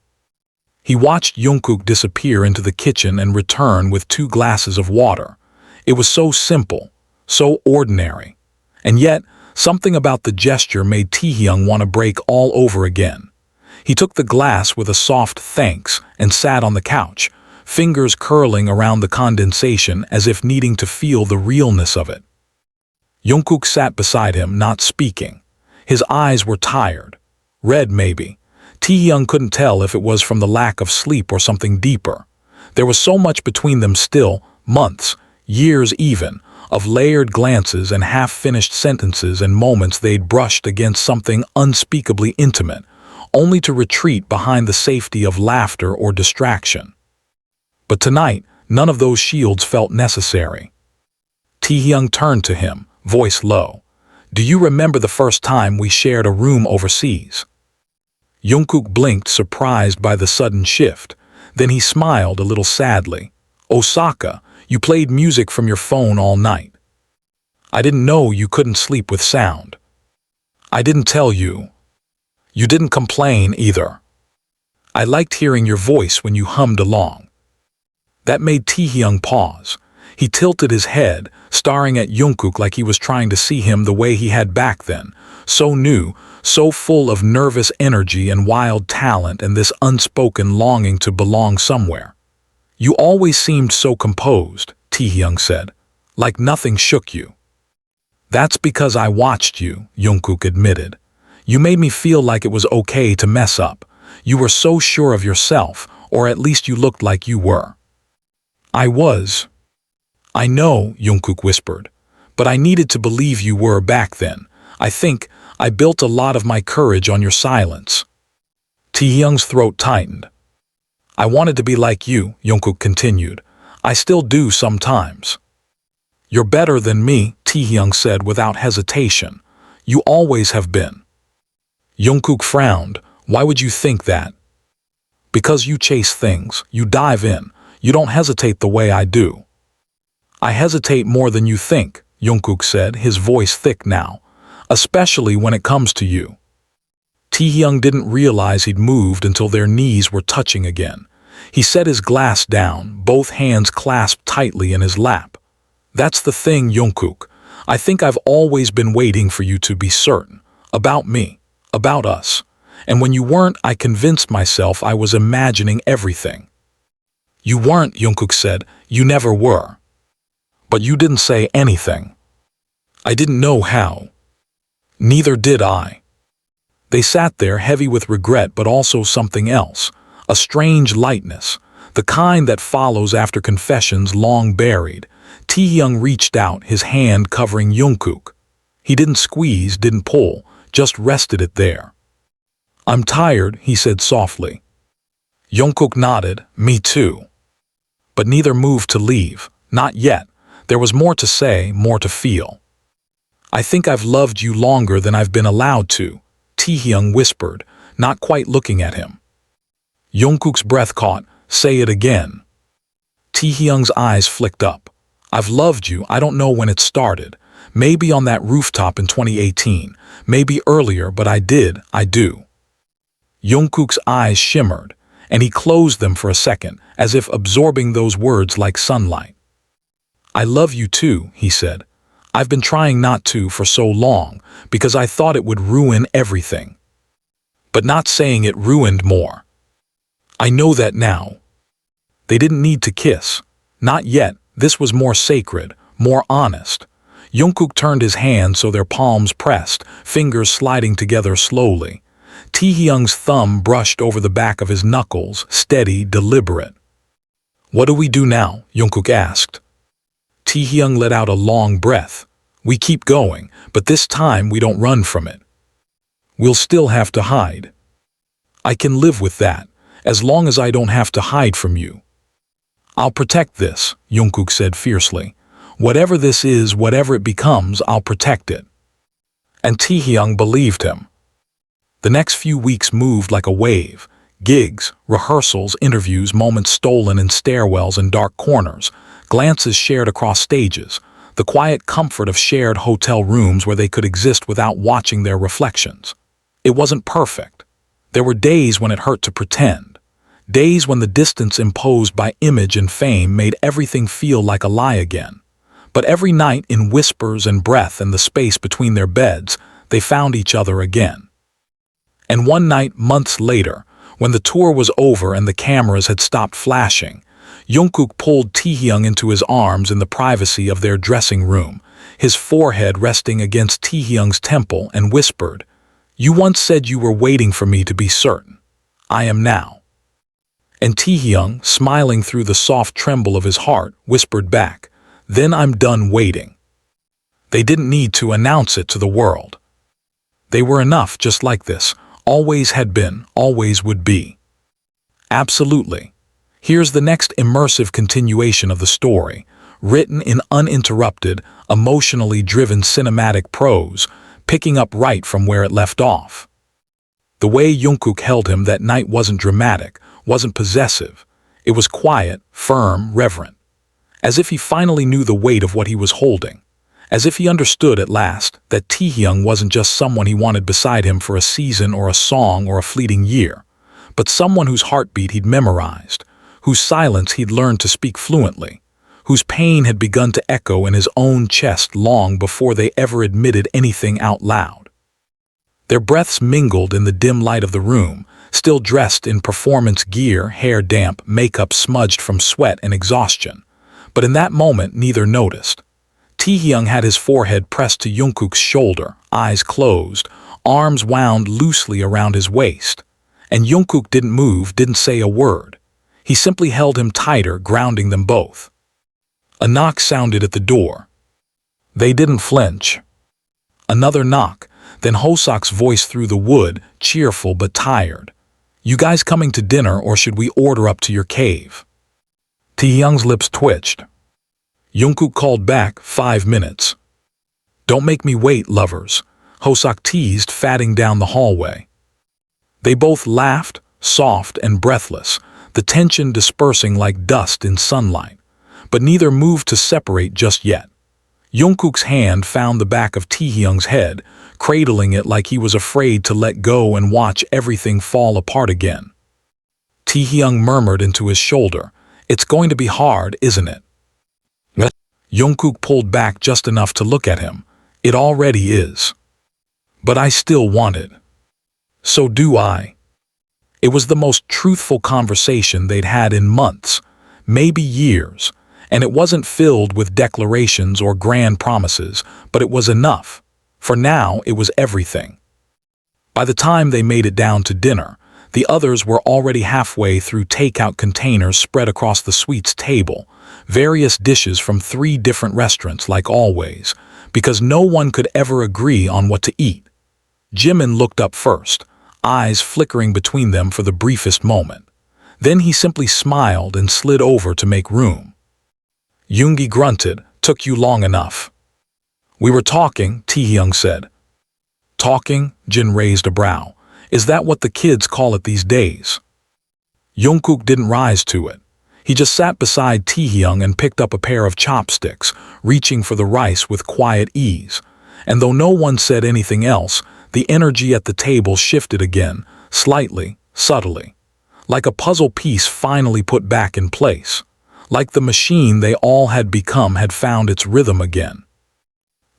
He watched Jungkook disappear into the kitchen and return with 2 glasses of water. It was so simple, so ordinary. And yet, something about the gesture made Taehyung want to break all over again. He took the glass with a soft thanks and sat on the couch, fingers curling around the condensation as if needing to feel the realness of it. Jungkook sat beside him, not speaking. His eyes were tired. Red, maybe. Taehyung couldn't tell if it was from the lack of sleep or something deeper. There was so much between them still, months, years even, of layered glances and half-finished sentences and moments they'd brushed against something unspeakably intimate, only to retreat behind the safety of laughter or distraction. But tonight, none of those shields felt necessary. Taehyung turned to him, voice low. Do you remember the first time we shared a room overseas? Jungkook blinked, surprised by the sudden shift. Then he smiled a little sadly. Osaka, you played music from your phone all night. I didn't know you couldn't sleep with sound. I didn't tell you. You didn't complain either. I liked hearing your voice when you hummed along. That made Taehyung pause. He tilted his head, staring at Jungkook like he was trying to see him the way he had back then, so new, so full of nervous energy and wild talent and this unspoken longing to belong somewhere. You always seemed so composed, Taehyung said, like nothing shook you. That's because I watched you, Jungkook admitted. You made me feel like it was okay to mess up. You were so sure of yourself, or at least you looked like you were. I was. I know, Jungkook whispered, but I needed to believe you were back then. I think I built a lot of my courage on your silence. Taehyung's throat tightened. I wanted to be like you, Jungkook continued. I still do sometimes. You're better than me, Taehyung said without hesitation. You always have been. Jungkook frowned. Why would you think that? Because you chase things, you dive in, you don't hesitate the way I do. I hesitate more than you think, Jungkook said, his voice thick now, especially when it comes to you. Taehyung didn't realize he'd moved until their knees were touching again. He set his glass down, both hands clasped tightly in his lap. That's the thing, Jungkook. I think I've always been waiting for you to be certain. About me. About us. And when you weren't, I convinced myself I was imagining everything. You weren't, Jungkook said. You never were. But you didn't say anything. I didn't know how. Neither did I. They sat there heavy with regret but also something else, a strange lightness, the kind that follows after confessions long buried. Taehyung reached out, his hand covering Jungkook. He didn't squeeze, didn't pull, just rested it there. I'm tired, he said softly. Jungkook nodded, me too. But neither moved to leave, Not yet. There was more to say, more to feel. I think I've loved you longer than I've been allowed to, Taehyung whispered, not quite looking at him. Jungkook's breath caught. Say it again. Taehyung's eyes flicked up. I've loved you, I don't know when it started. Maybe on that rooftop in 2018. Maybe earlier, but I do. Jungkook's eyes shimmered, and he closed them for a second, as if absorbing those words like sunlight. I love you too, he said. I've been trying not to for so long, because I thought it would ruin everything. But not saying it ruined more. I know that now. They didn't need to kiss. Not yet. This was more sacred, more honest. Jungkook turned his hands so their palms pressed, fingers sliding together slowly. Taehyung's thumb brushed over the back of his knuckles, steady, deliberate. What do we do now? Jungkook asked. Taehyung let out a long breath. We keep going, but this time we don't run from it. We'll still have to hide. I can live with that, as long as I don't have to hide from you. I'll protect this, Jungkook said fiercely. Whatever this is, whatever it becomes, I'll protect it. And Taehyung believed him. The next few weeks moved like a wave. Gigs, rehearsals, interviews, moments stolen in stairwells and dark corners, glances shared across stages, the quiet comfort of shared hotel rooms where they could exist without watching their reflections. It wasn't perfect. There were days when it hurt to pretend. Days when the distance imposed by image and fame made everything feel like a lie again. But every night, in whispers and breath and the space between their beds, they found each other again. And one night, months later, when the tour was over and the cameras had stopped flashing, Jungkook pulled Taehyung into his arms in the privacy of their dressing room, his forehead resting against Taehyung's temple, and whispered, "You once said you were waiting for me to be certain. I am now." And Taehyung, smiling through the soft tremble of his heart, whispered back, "Then I'm done waiting." They didn't need to announce it to the world. They were enough just like this, always had been, always would be. Absolutely. Here's the next immersive continuation of the story, written in uninterrupted, emotionally driven cinematic prose, picking up right from where it left off. The way Jungkook held him that night wasn't dramatic, wasn't possessive. It was quiet, firm, reverent. As if he finally knew the weight of what he was holding. As if he understood at last that Taehyung wasn't just someone he wanted beside him for a season or a song or a fleeting year, but someone whose heartbeat he'd memorized, whose silence he'd learned to speak fluently, whose pain had begun to echo in his own chest long before they ever admitted anything out loud. Their breaths mingled in the dim light of the room, still dressed in performance gear, hair damp, makeup smudged from sweat and exhaustion. But in that moment, neither noticed. Taehyung had his forehead pressed to Jungkook's shoulder, eyes closed, arms wound loosely around his waist. And Jungkook didn't move, didn't say a word. He simply held him tighter, grounding them both. A knock sounded at the door. They didn't flinch. Another knock, then Hosok's voice through the wood, cheerful but tired. "You guys coming to dinner, or should we order up to your cave?" Taehyung's lips twitched. Jungkook called back, 5 minutes. "Don't make me wait, lovers," Hosok teased, fatting down the hallway. They both laughed, soft and breathless, the tension dispersing like dust in sunlight. But neither moved to separate just yet. Jungkook's hand found the back of Taehyung's head, cradling it like he was afraid to let go and watch everything fall apart again. Taehyung murmured into his shoulder, "It's going to be hard, isn't it?" Jungkook pulled back just enough to look at him. "It already is. But I still want it. So do I." It was the most truthful conversation they'd had in months, maybe years, and it wasn't filled with declarations or grand promises, but it was enough. For now, it was everything. By the time they made it down to dinner, the others were already halfway through takeout containers spread across the suite's table, various dishes from 3 different restaurants like always, because no one could ever agree on what to eat. Jimin looked up first, eyes flickering between them for the briefest moment. Then he simply smiled and slid over to make room. Yoongi grunted. Took you long enough. We were talking, Taehyung said. Talking? Jin raised a brow. Is that what the kids call it these days? Jungkook didn't rise to it. He just sat beside Taehyung and picked up a pair of chopsticks, reaching for the rice with quiet ease. And though no one said anything else, the energy at the table shifted again, slightly, subtly. Like a puzzle piece finally put back in place. Like the machine they all had become had found its rhythm again.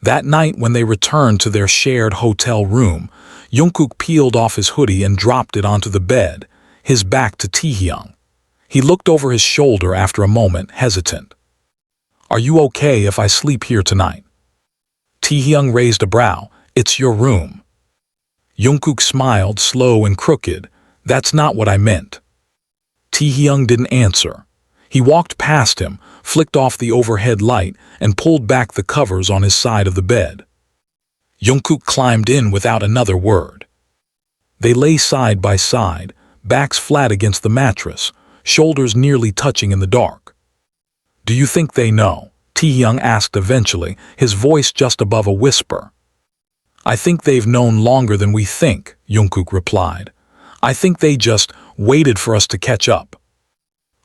That night when they returned to their shared hotel room, Jungkook peeled off his hoodie and dropped it onto the bed, his back to Taehyung. He looked over his shoulder after a moment, hesitant. Are you okay if I sleep here tonight? Taehyung raised a brow. It's your room. Jungkook smiled, slow and crooked. That's not what I meant. Taehyung didn't answer. He walked past him, flicked off the overhead light, and pulled back the covers on his side of the bed. Jungkook climbed in without another word. They lay side by side, backs flat against the mattress, shoulders nearly touching in the dark. Do you think they know? Taehyung asked eventually, his voice just above a whisper. I think they've known longer than we think, Jungkook replied. I think they just waited for us to catch up.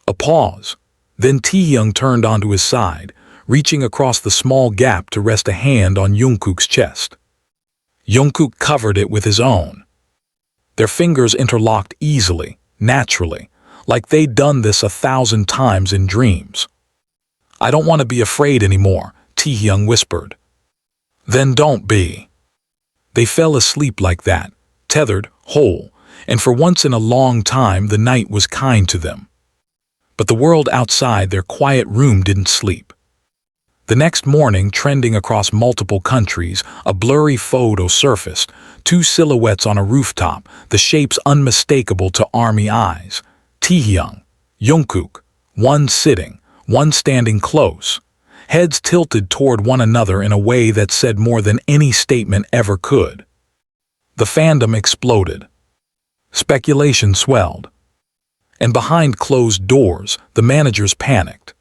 A pause. Then Taehyung turned onto his side, reaching across the small gap to rest a hand on Jungkook's chest. Jungkook covered it with his own. Their fingers interlocked easily, naturally, like they'd done this 1,000 times in dreams. I don't want to be afraid anymore, Taehyung whispered. Then don't be. They fell asleep like that, tethered, whole, and for once in a long time the night was kind to them. But the world outside their quiet room didn't sleep. The next morning, trending across multiple countries, a blurry photo surfaced, 2 silhouettes on a rooftop, the shapes unmistakable to army eyes. Taehyung, Jungkook, one sitting, one standing close, heads tilted toward one another in a way that said more than any statement ever could. The fandom exploded. Speculation swelled. And behind closed doors, the managers panicked.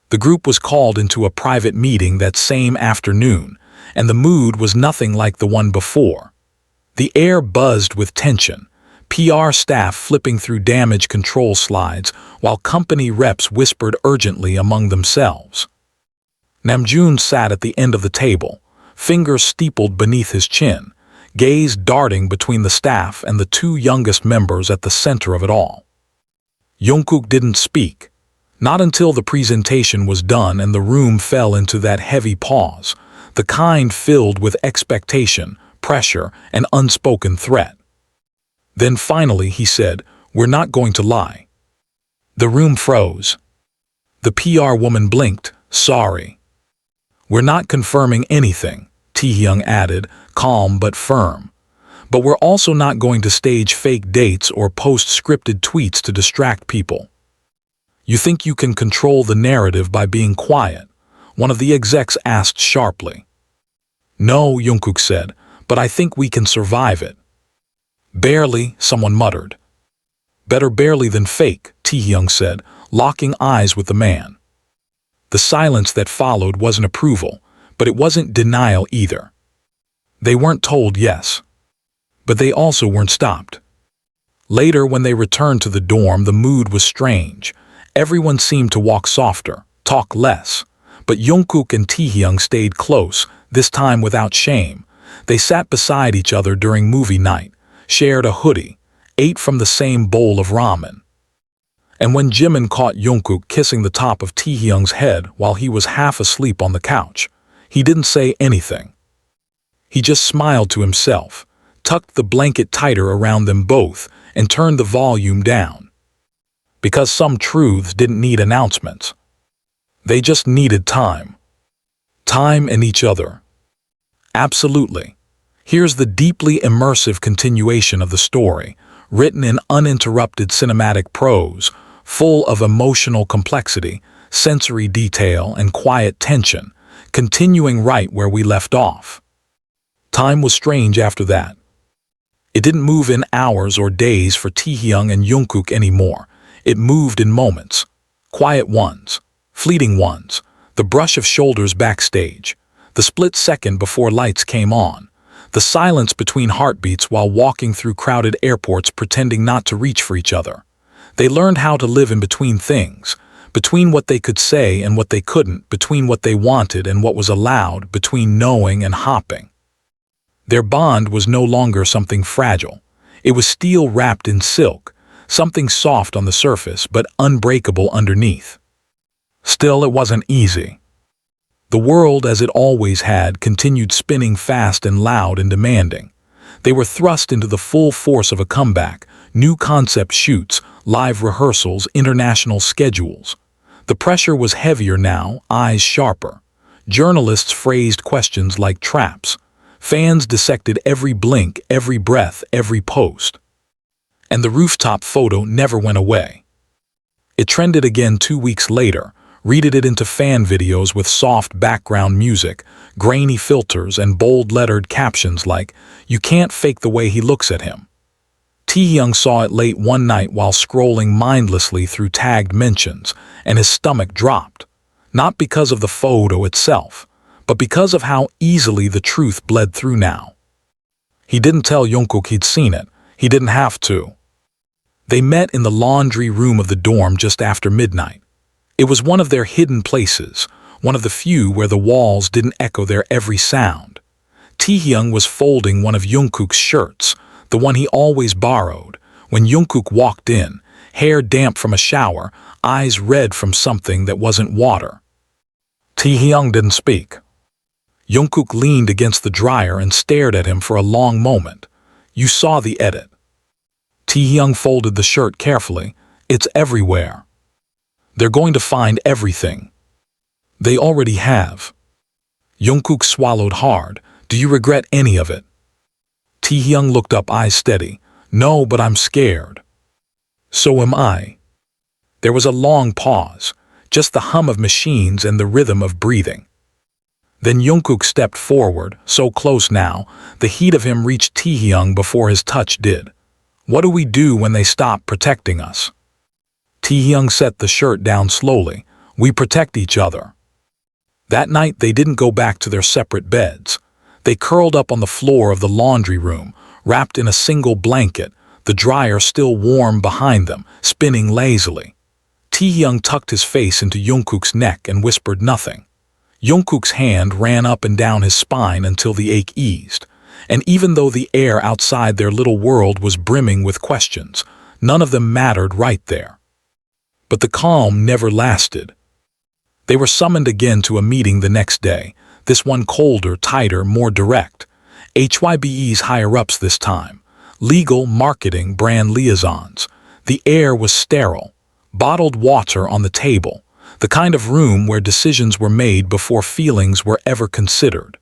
The group was called into a private meeting that same afternoon, and the mood was nothing like the one before. The air buzzed with tension, PR staff flipping through damage control slides while company reps whispered urgently among themselves. Namjoon sat at the end of the table, fingers steepled beneath his chin, gaze darting between the staff and the 2 youngest members at the center of it all. Jungkook didn't speak, not until the presentation was done and the room fell into that heavy pause, the kind filled with expectation, pressure, and unspoken threat. Then finally he said, "We're not going to lie." The room froze. The PR woman blinked, "Sorry." "We're not confirming anything," Taehyung added, calm but firm. "But we're also not going to stage fake dates or post scripted tweets to distract people." "You think you can control the narrative by being quiet?" one of the execs asked sharply. "No," Jungkook said, "but I think we can survive it." "Barely," someone muttered. "Better barely than fake," Taehyung said, locking eyes with the man. The silence that followed wasn't approval, but it wasn't denial either. They weren't told yes. But they also weren't stopped. Later, when they returned to the dorm, the mood was strange. Everyone seemed to walk softer, talk less. But Jungkook and Taehyung stayed close, this time without shame. They sat beside each other during movie night, shared a hoodie, ate from the same bowl of ramen. And when Jimin caught Jungkook kissing the top of Taehyung's head while he was half asleep on the couch, he didn't say anything. He just smiled to himself, tucked the blanket tighter around them both, and turned the volume down. Because some truths didn't need announcements. They just needed time. Time and each other. Absolutely. Here's the deeply immersive continuation of the story, written in uninterrupted cinematic prose, full of emotional complexity, sensory detail, and quiet tension, continuing right where we left off. Time was strange after that. It didn't move in hours or days for Taehyung and Jungkook anymore. It moved in moments. Quiet ones. Fleeting ones, the brush of shoulders backstage, the split second before lights came on, the silence between heartbeats while walking through crowded airports pretending not to reach for each other. They learned how to live in between things, between what they could say and what they couldn't, between what they wanted and what was allowed, between knowing and hopping. Their bond was no longer something fragile. It was steel wrapped in silk, something soft on the surface but unbreakable underneath. Still, it wasn't easy. The world, as it always had, continued spinning fast and loud and demanding. They were thrust into the full force of a comeback, new concept shoots, live rehearsals, international schedules. The pressure was heavier now, eyes sharper. Journalists phrased questions like traps. Fans dissected every blink, every breath, every post. And the rooftop photo never went away. It trended again 2 weeks later, reeded it into fan videos with soft background music, grainy filters, and bold-lettered captions like, "You can't fake the way he looks at him." Taehyung saw it late one night while scrolling mindlessly through tagged mentions, and his stomach dropped. Not because of the photo itself, but because of how easily the truth bled through now. He didn't tell Jungkook he'd seen it. He didn't have to. They met in the laundry room of the dorm just after midnight. It was one of their hidden places, one of the few where the walls didn't echo their every sound. Taehyung was folding one of Jungkook's shirts, the one he always borrowed, when Jungkook walked in, hair damp from a shower, eyes red from something that wasn't water. Taehyung didn't speak. Jungkook leaned against the dryer and stared at him for a long moment. You saw the edit. Taehyung folded the shirt carefully. It's everywhere. They're going to find everything. They already have. Jungkook swallowed hard. Do you regret any of it? Taehyung looked up, eyes steady. No, but I'm scared. So am I. There was a long pause, just the hum of machines and the rhythm of breathing. Then Jungkook stepped forward, so close now, the heat of him reached Taehyung before his touch did. What do we do when they stop protecting us? Taehyung set the shirt down slowly. We protect each other. That night they didn't go back to their separate beds. They curled up on the floor of the laundry room, wrapped in a single blanket, the dryer still warm behind them, spinning lazily. Taehyung tucked his face into Jungkook's neck and whispered nothing. Jungkook's hand ran up and down his spine until the ache eased, and even though the air outside their little world was brimming with questions, none of them mattered right there. But the calm never lasted. They were summoned again to a meeting the next day, this one colder, tighter, more direct. HYBE's higher-ups this time. Legal, marketing, brand liaisons. The air was sterile. Bottled water on the table. The kind of room where decisions were made before feelings were ever considered.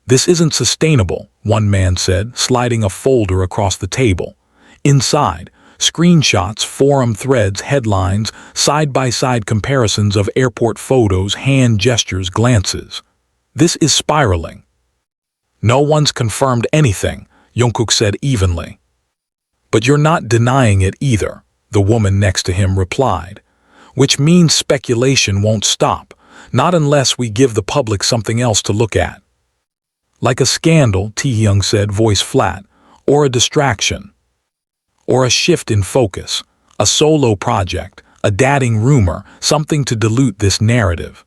This isn't sustainable, one man said, sliding a folder across the table. Inside, screenshots, forum threads, headlines, side-by-side comparisons of airport photos, hand gestures, glances. This is spiraling. No one's confirmed anything, Jungkook said evenly. But you're not denying it either, the woman next to him replied. Which means speculation won't stop, not unless we give the public something else to look at. Like a scandal, Taehyung said, voice flat, or a distraction. Or a shift in focus, a solo project, a dadding rumor, something to dilute this narrative.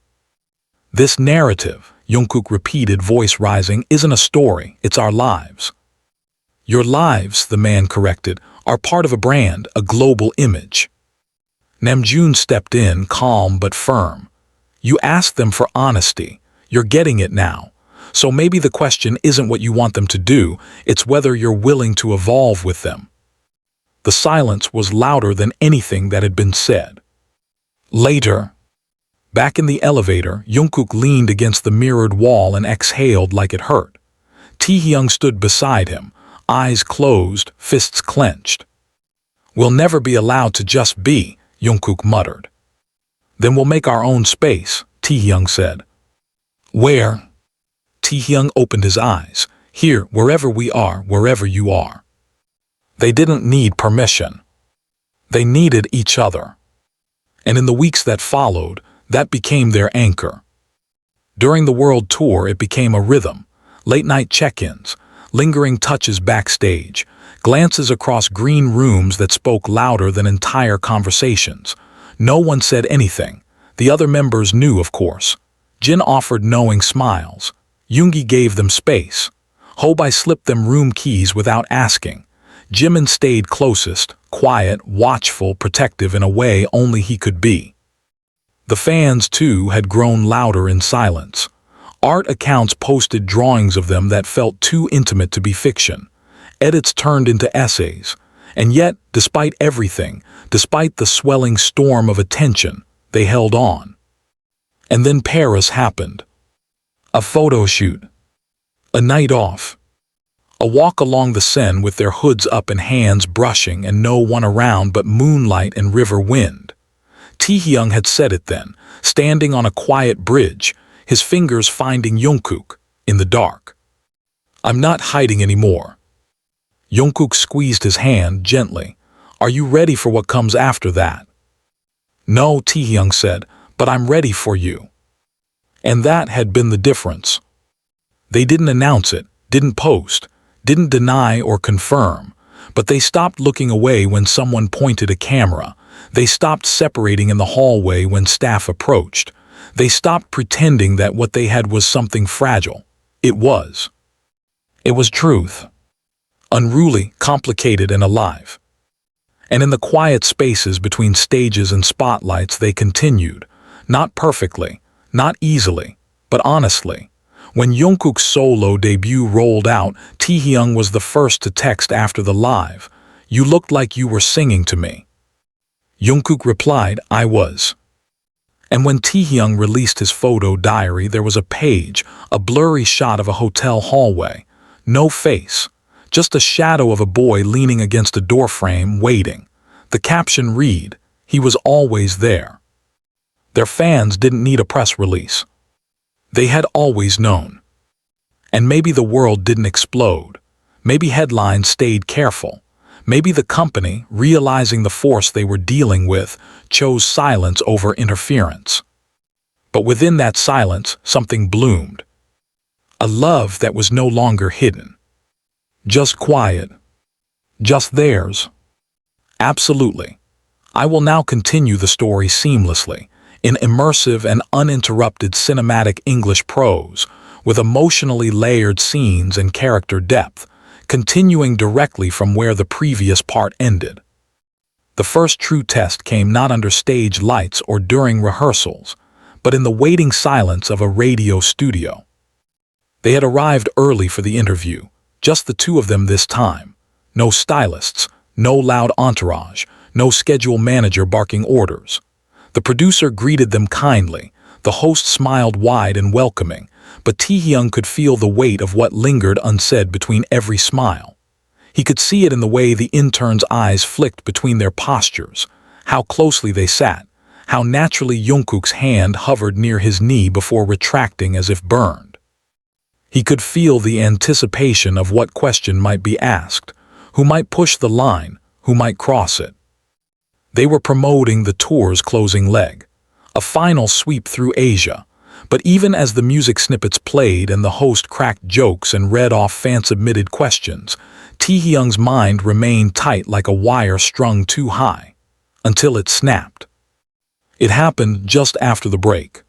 This narrative, Jungkook repeated, voice rising, isn't a story, it's our lives. Your lives, the man corrected, are part of a brand, a global image. Namjoon stepped in, calm but firm. You asked them for honesty. You're getting it now. So maybe the question isn't what you want them to do, it's whether you're willing to evolve with them. The silence was louder than anything that had been said. Later, back in the elevator, Jungkook leaned against the mirrored wall and exhaled like it hurt. Taehyung stood beside him, eyes closed, fists clenched. We'll never be allowed to just be, Jungkook muttered. Then we'll make our own space, Taehyung said. Where? Taehyung opened his eyes. Here, wherever we are, wherever you are. They didn't need permission. They needed each other. And in the weeks that followed, That became their anchor. During the world tour, it became a rhythm. Late-night check-ins, lingering touches backstage, glances across green rooms that spoke louder than entire conversations. No one said anything. The other members knew, of course. Jin offered knowing smiles. Yoongi gave them space. Hobi slipped them room keys without asking. Jimin stayed closest, quiet, watchful, protective in a way only he could be. The fans, too, had grown louder in silence. Art accounts posted drawings of them that felt too intimate to be fiction. Edits turned into essays. And yet, despite everything, despite the swelling storm of attention, they held on. And then Paris happened. A photo shoot. A night off. A walk along the Seine with their hoods up and hands brushing and no one around but moonlight and river wind. Taehyung had said it then, standing on a quiet bridge, his fingers finding Jungkook in the dark. "I'm not hiding anymore." Jungkook squeezed his hand gently. "Are you ready for what comes after that?" "No," Taehyung said, "but I'm ready for you." And that had been the difference. They didn't announce it, didn't post, didn't deny or confirm, but they stopped looking away when someone pointed a camera. They stopped separating in the hallway when staff approached. They stopped pretending that what they had was something fragile. It was. It was truth. Unruly, complicated, and alive. And in the quiet spaces between stages and spotlights they continued, not perfectly, not easily, but honestly. When Jungkook's solo debut rolled out, Taehyung was the first to text after the live, "You looked like you were singing to me." Jungkook replied, "I was." And when Taehyung released his photo diary, there was a page, a blurry shot of a hotel hallway. No face, just a shadow of a boy leaning against a doorframe, waiting. The caption read, "He was always there." Their fans didn't need a press release. They had always known. And maybe the world didn't explode. Maybe headlines stayed careful. Maybe the company, realizing the force they were dealing with, chose silence over interference. But within that silence, something bloomed. A love that was no longer hidden. Just quiet. Just theirs. Absolutely. I will now continue the story seamlessly, in immersive and uninterrupted cinematic English prose, with emotionally layered scenes and character depth, continuing directly from where the previous part ended. The first true test came not under stage lights or during rehearsals, but in the waiting silence of a radio studio. They had arrived early for the interview, just the two of them this time. No stylists, no loud entourage, no schedule manager barking orders. The producer greeted them kindly, the host smiled wide and welcoming, but Taehyung could feel the weight of what lingered unsaid between every smile. He could see it in the way the intern's eyes flicked between their postures, how closely they sat, how naturally Jungkook's hand hovered near his knee before retracting as if burned. He could feel the anticipation of what question might be asked, who might push the line, who might cross it. They were promoting the tour's closing leg, a final sweep through Asia, but even as the music snippets played and the host cracked jokes and read off fan-submitted questions, Taehyung's mind remained tight like a wire strung too high, until it snapped. It happened just after the break.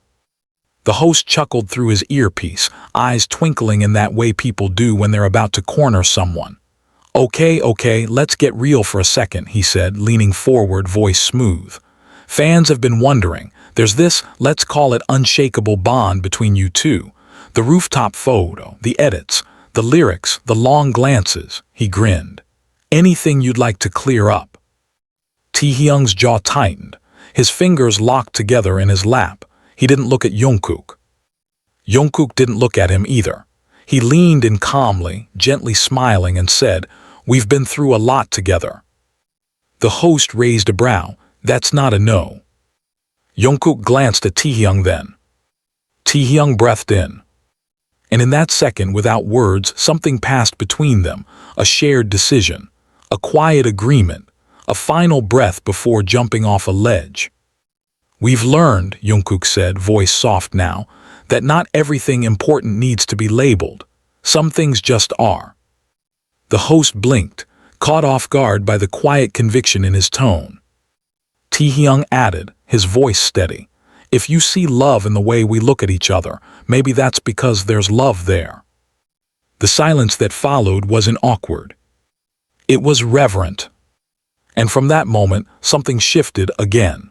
The host chuckled through his earpiece, eyes twinkling in that way people do when they're about to corner someone. Okay, let's get real for a second," he said, leaning forward, voice smooth. "Fans have been wondering. There's this, let's call it unshakable bond between you two. The rooftop photo, the edits, the lyrics, the long glances," he grinned. "Anything you'd like to clear up?" Taehyung's jaw tightened, his fingers locked together in his lap. He didn't look at Jungkook. Jungkook didn't look at him either. He leaned in calmly, gently smiling, and said, "We've been through a lot together." The host raised a brow. "That's not a no." Jungkook glanced at Taehyung then. Taehyung breathed in. And in that second, without words, something passed between them, a shared decision, a quiet agreement, a final breath before jumping off a ledge. We've learned, Jungkook said, voice soft now, that not everything important needs to be labeled. Some things just are. The host blinked, caught off guard by the quiet conviction in his tone. Taehyung added, his voice steady, if you see love in the way we look at each other, maybe that's because there's love there. The silence that followed wasn't awkward. It was reverent. And from that moment, something shifted again.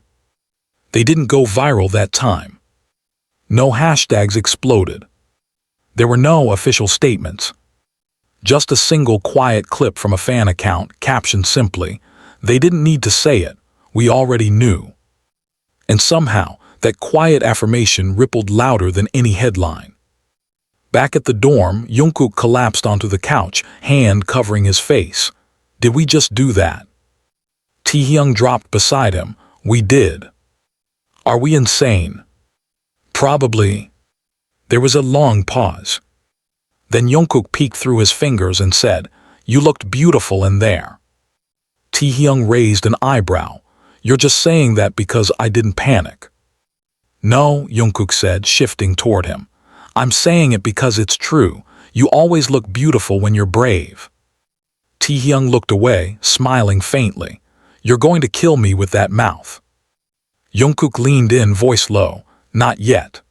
They didn't go viral that time. No hashtags exploded. There were no official statements. Just a single quiet clip from a fan account, captioned simply, "They didn't need to say it, we already knew." And somehow, that quiet affirmation rippled louder than any headline. Back at the dorm, Jungkook collapsed onto the couch, hand covering his face. Did we just do that? Taehyung dropped beside him. We did. Are we insane? Probably. There was a long pause. Then Jungkook peeked through his fingers and said, "You looked beautiful in there." Taehyung raised an eyebrow. "You're just saying that because I didn't panic." "No," Jungkook said, shifting toward him. "I'm saying it because it's true. You always look beautiful when you're brave." Taehyung looked away, smiling faintly. "You're going to kill me with that mouth." Jungkook leaned in, voice low. "Not yet."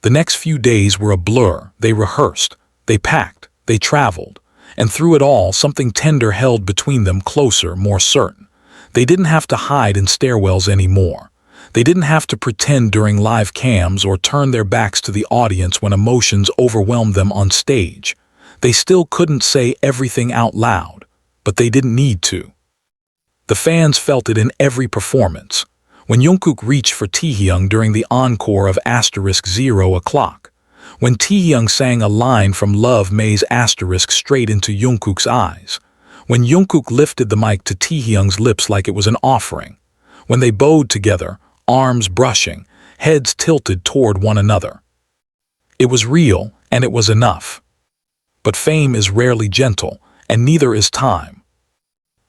The next few days were a blur. They rehearsed, they packed, they traveled, and through it all something tender held between them, closer, more certain. They didn't have to hide in stairwells anymore. They didn't have to pretend during live cams or turn their backs to the audience when emotions overwhelmed them on stage. They still couldn't say everything out loud, but they didn't need to. The fans felt it in every performance. When Jungkook reached for Taehyung during the encore of *0 when Taehyung sang a line from Love May's * straight into Jungkook's eyes, when Jungkook lifted the mic to Taehyung's lips like it was an offering, when they bowed together, arms brushing, heads tilted toward one another. It was real, and it was enough. But fame is rarely gentle, and neither is time.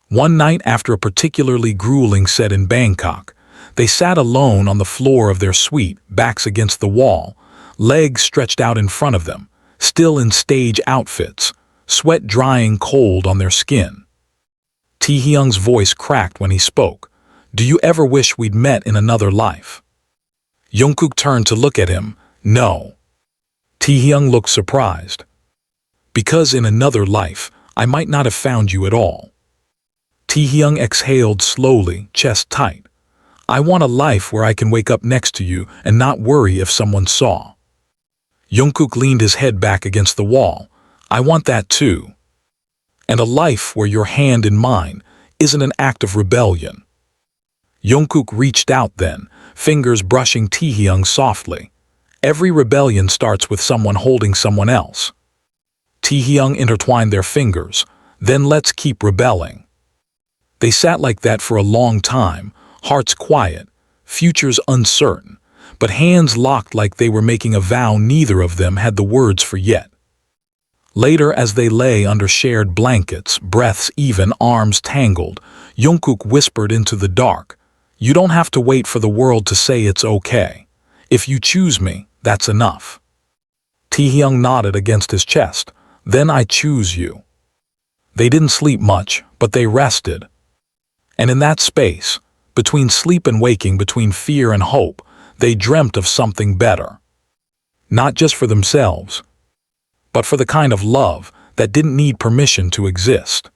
One night after a particularly grueling set in Bangkok, they sat alone on the floor of their suite, backs against the wall, legs stretched out in front of them, still in stage outfits, sweat drying cold on their skin. Taehyung's voice cracked when he spoke. "Do you ever wish we'd met in another life?" Jungkook turned to look at him. "No." Taehyung looked surprised. "Because in another life, I might not have found you at all." Taehyung exhaled slowly, chest tight. "I want a life where I can wake up next to you and not worry if someone saw." Jungkook leaned his head back against the wall. "I want that too. And a life where your hand in mine isn't an act of rebellion." Jungkook reached out then, fingers brushing Taehyung softly. "Every rebellion starts with someone holding someone else." Taehyung intertwined their fingers. "Then let's keep rebelling." They sat like that for a long time, hearts quiet, futures uncertain, but hands locked like they were making a vow neither of them had the words for yet. Later, as they lay under shared blankets, breaths even, arms tangled, Jungkook whispered into the dark, "You don't have to wait for the world to say it's okay. If you choose me, that's enough." Taehyung nodded against his chest. "Then I choose you." They didn't sleep much, but they rested. And in that space, between sleep and waking, between fear and hope, they dreamt of something better. Not just for themselves, but for the kind of love that didn't need permission to exist.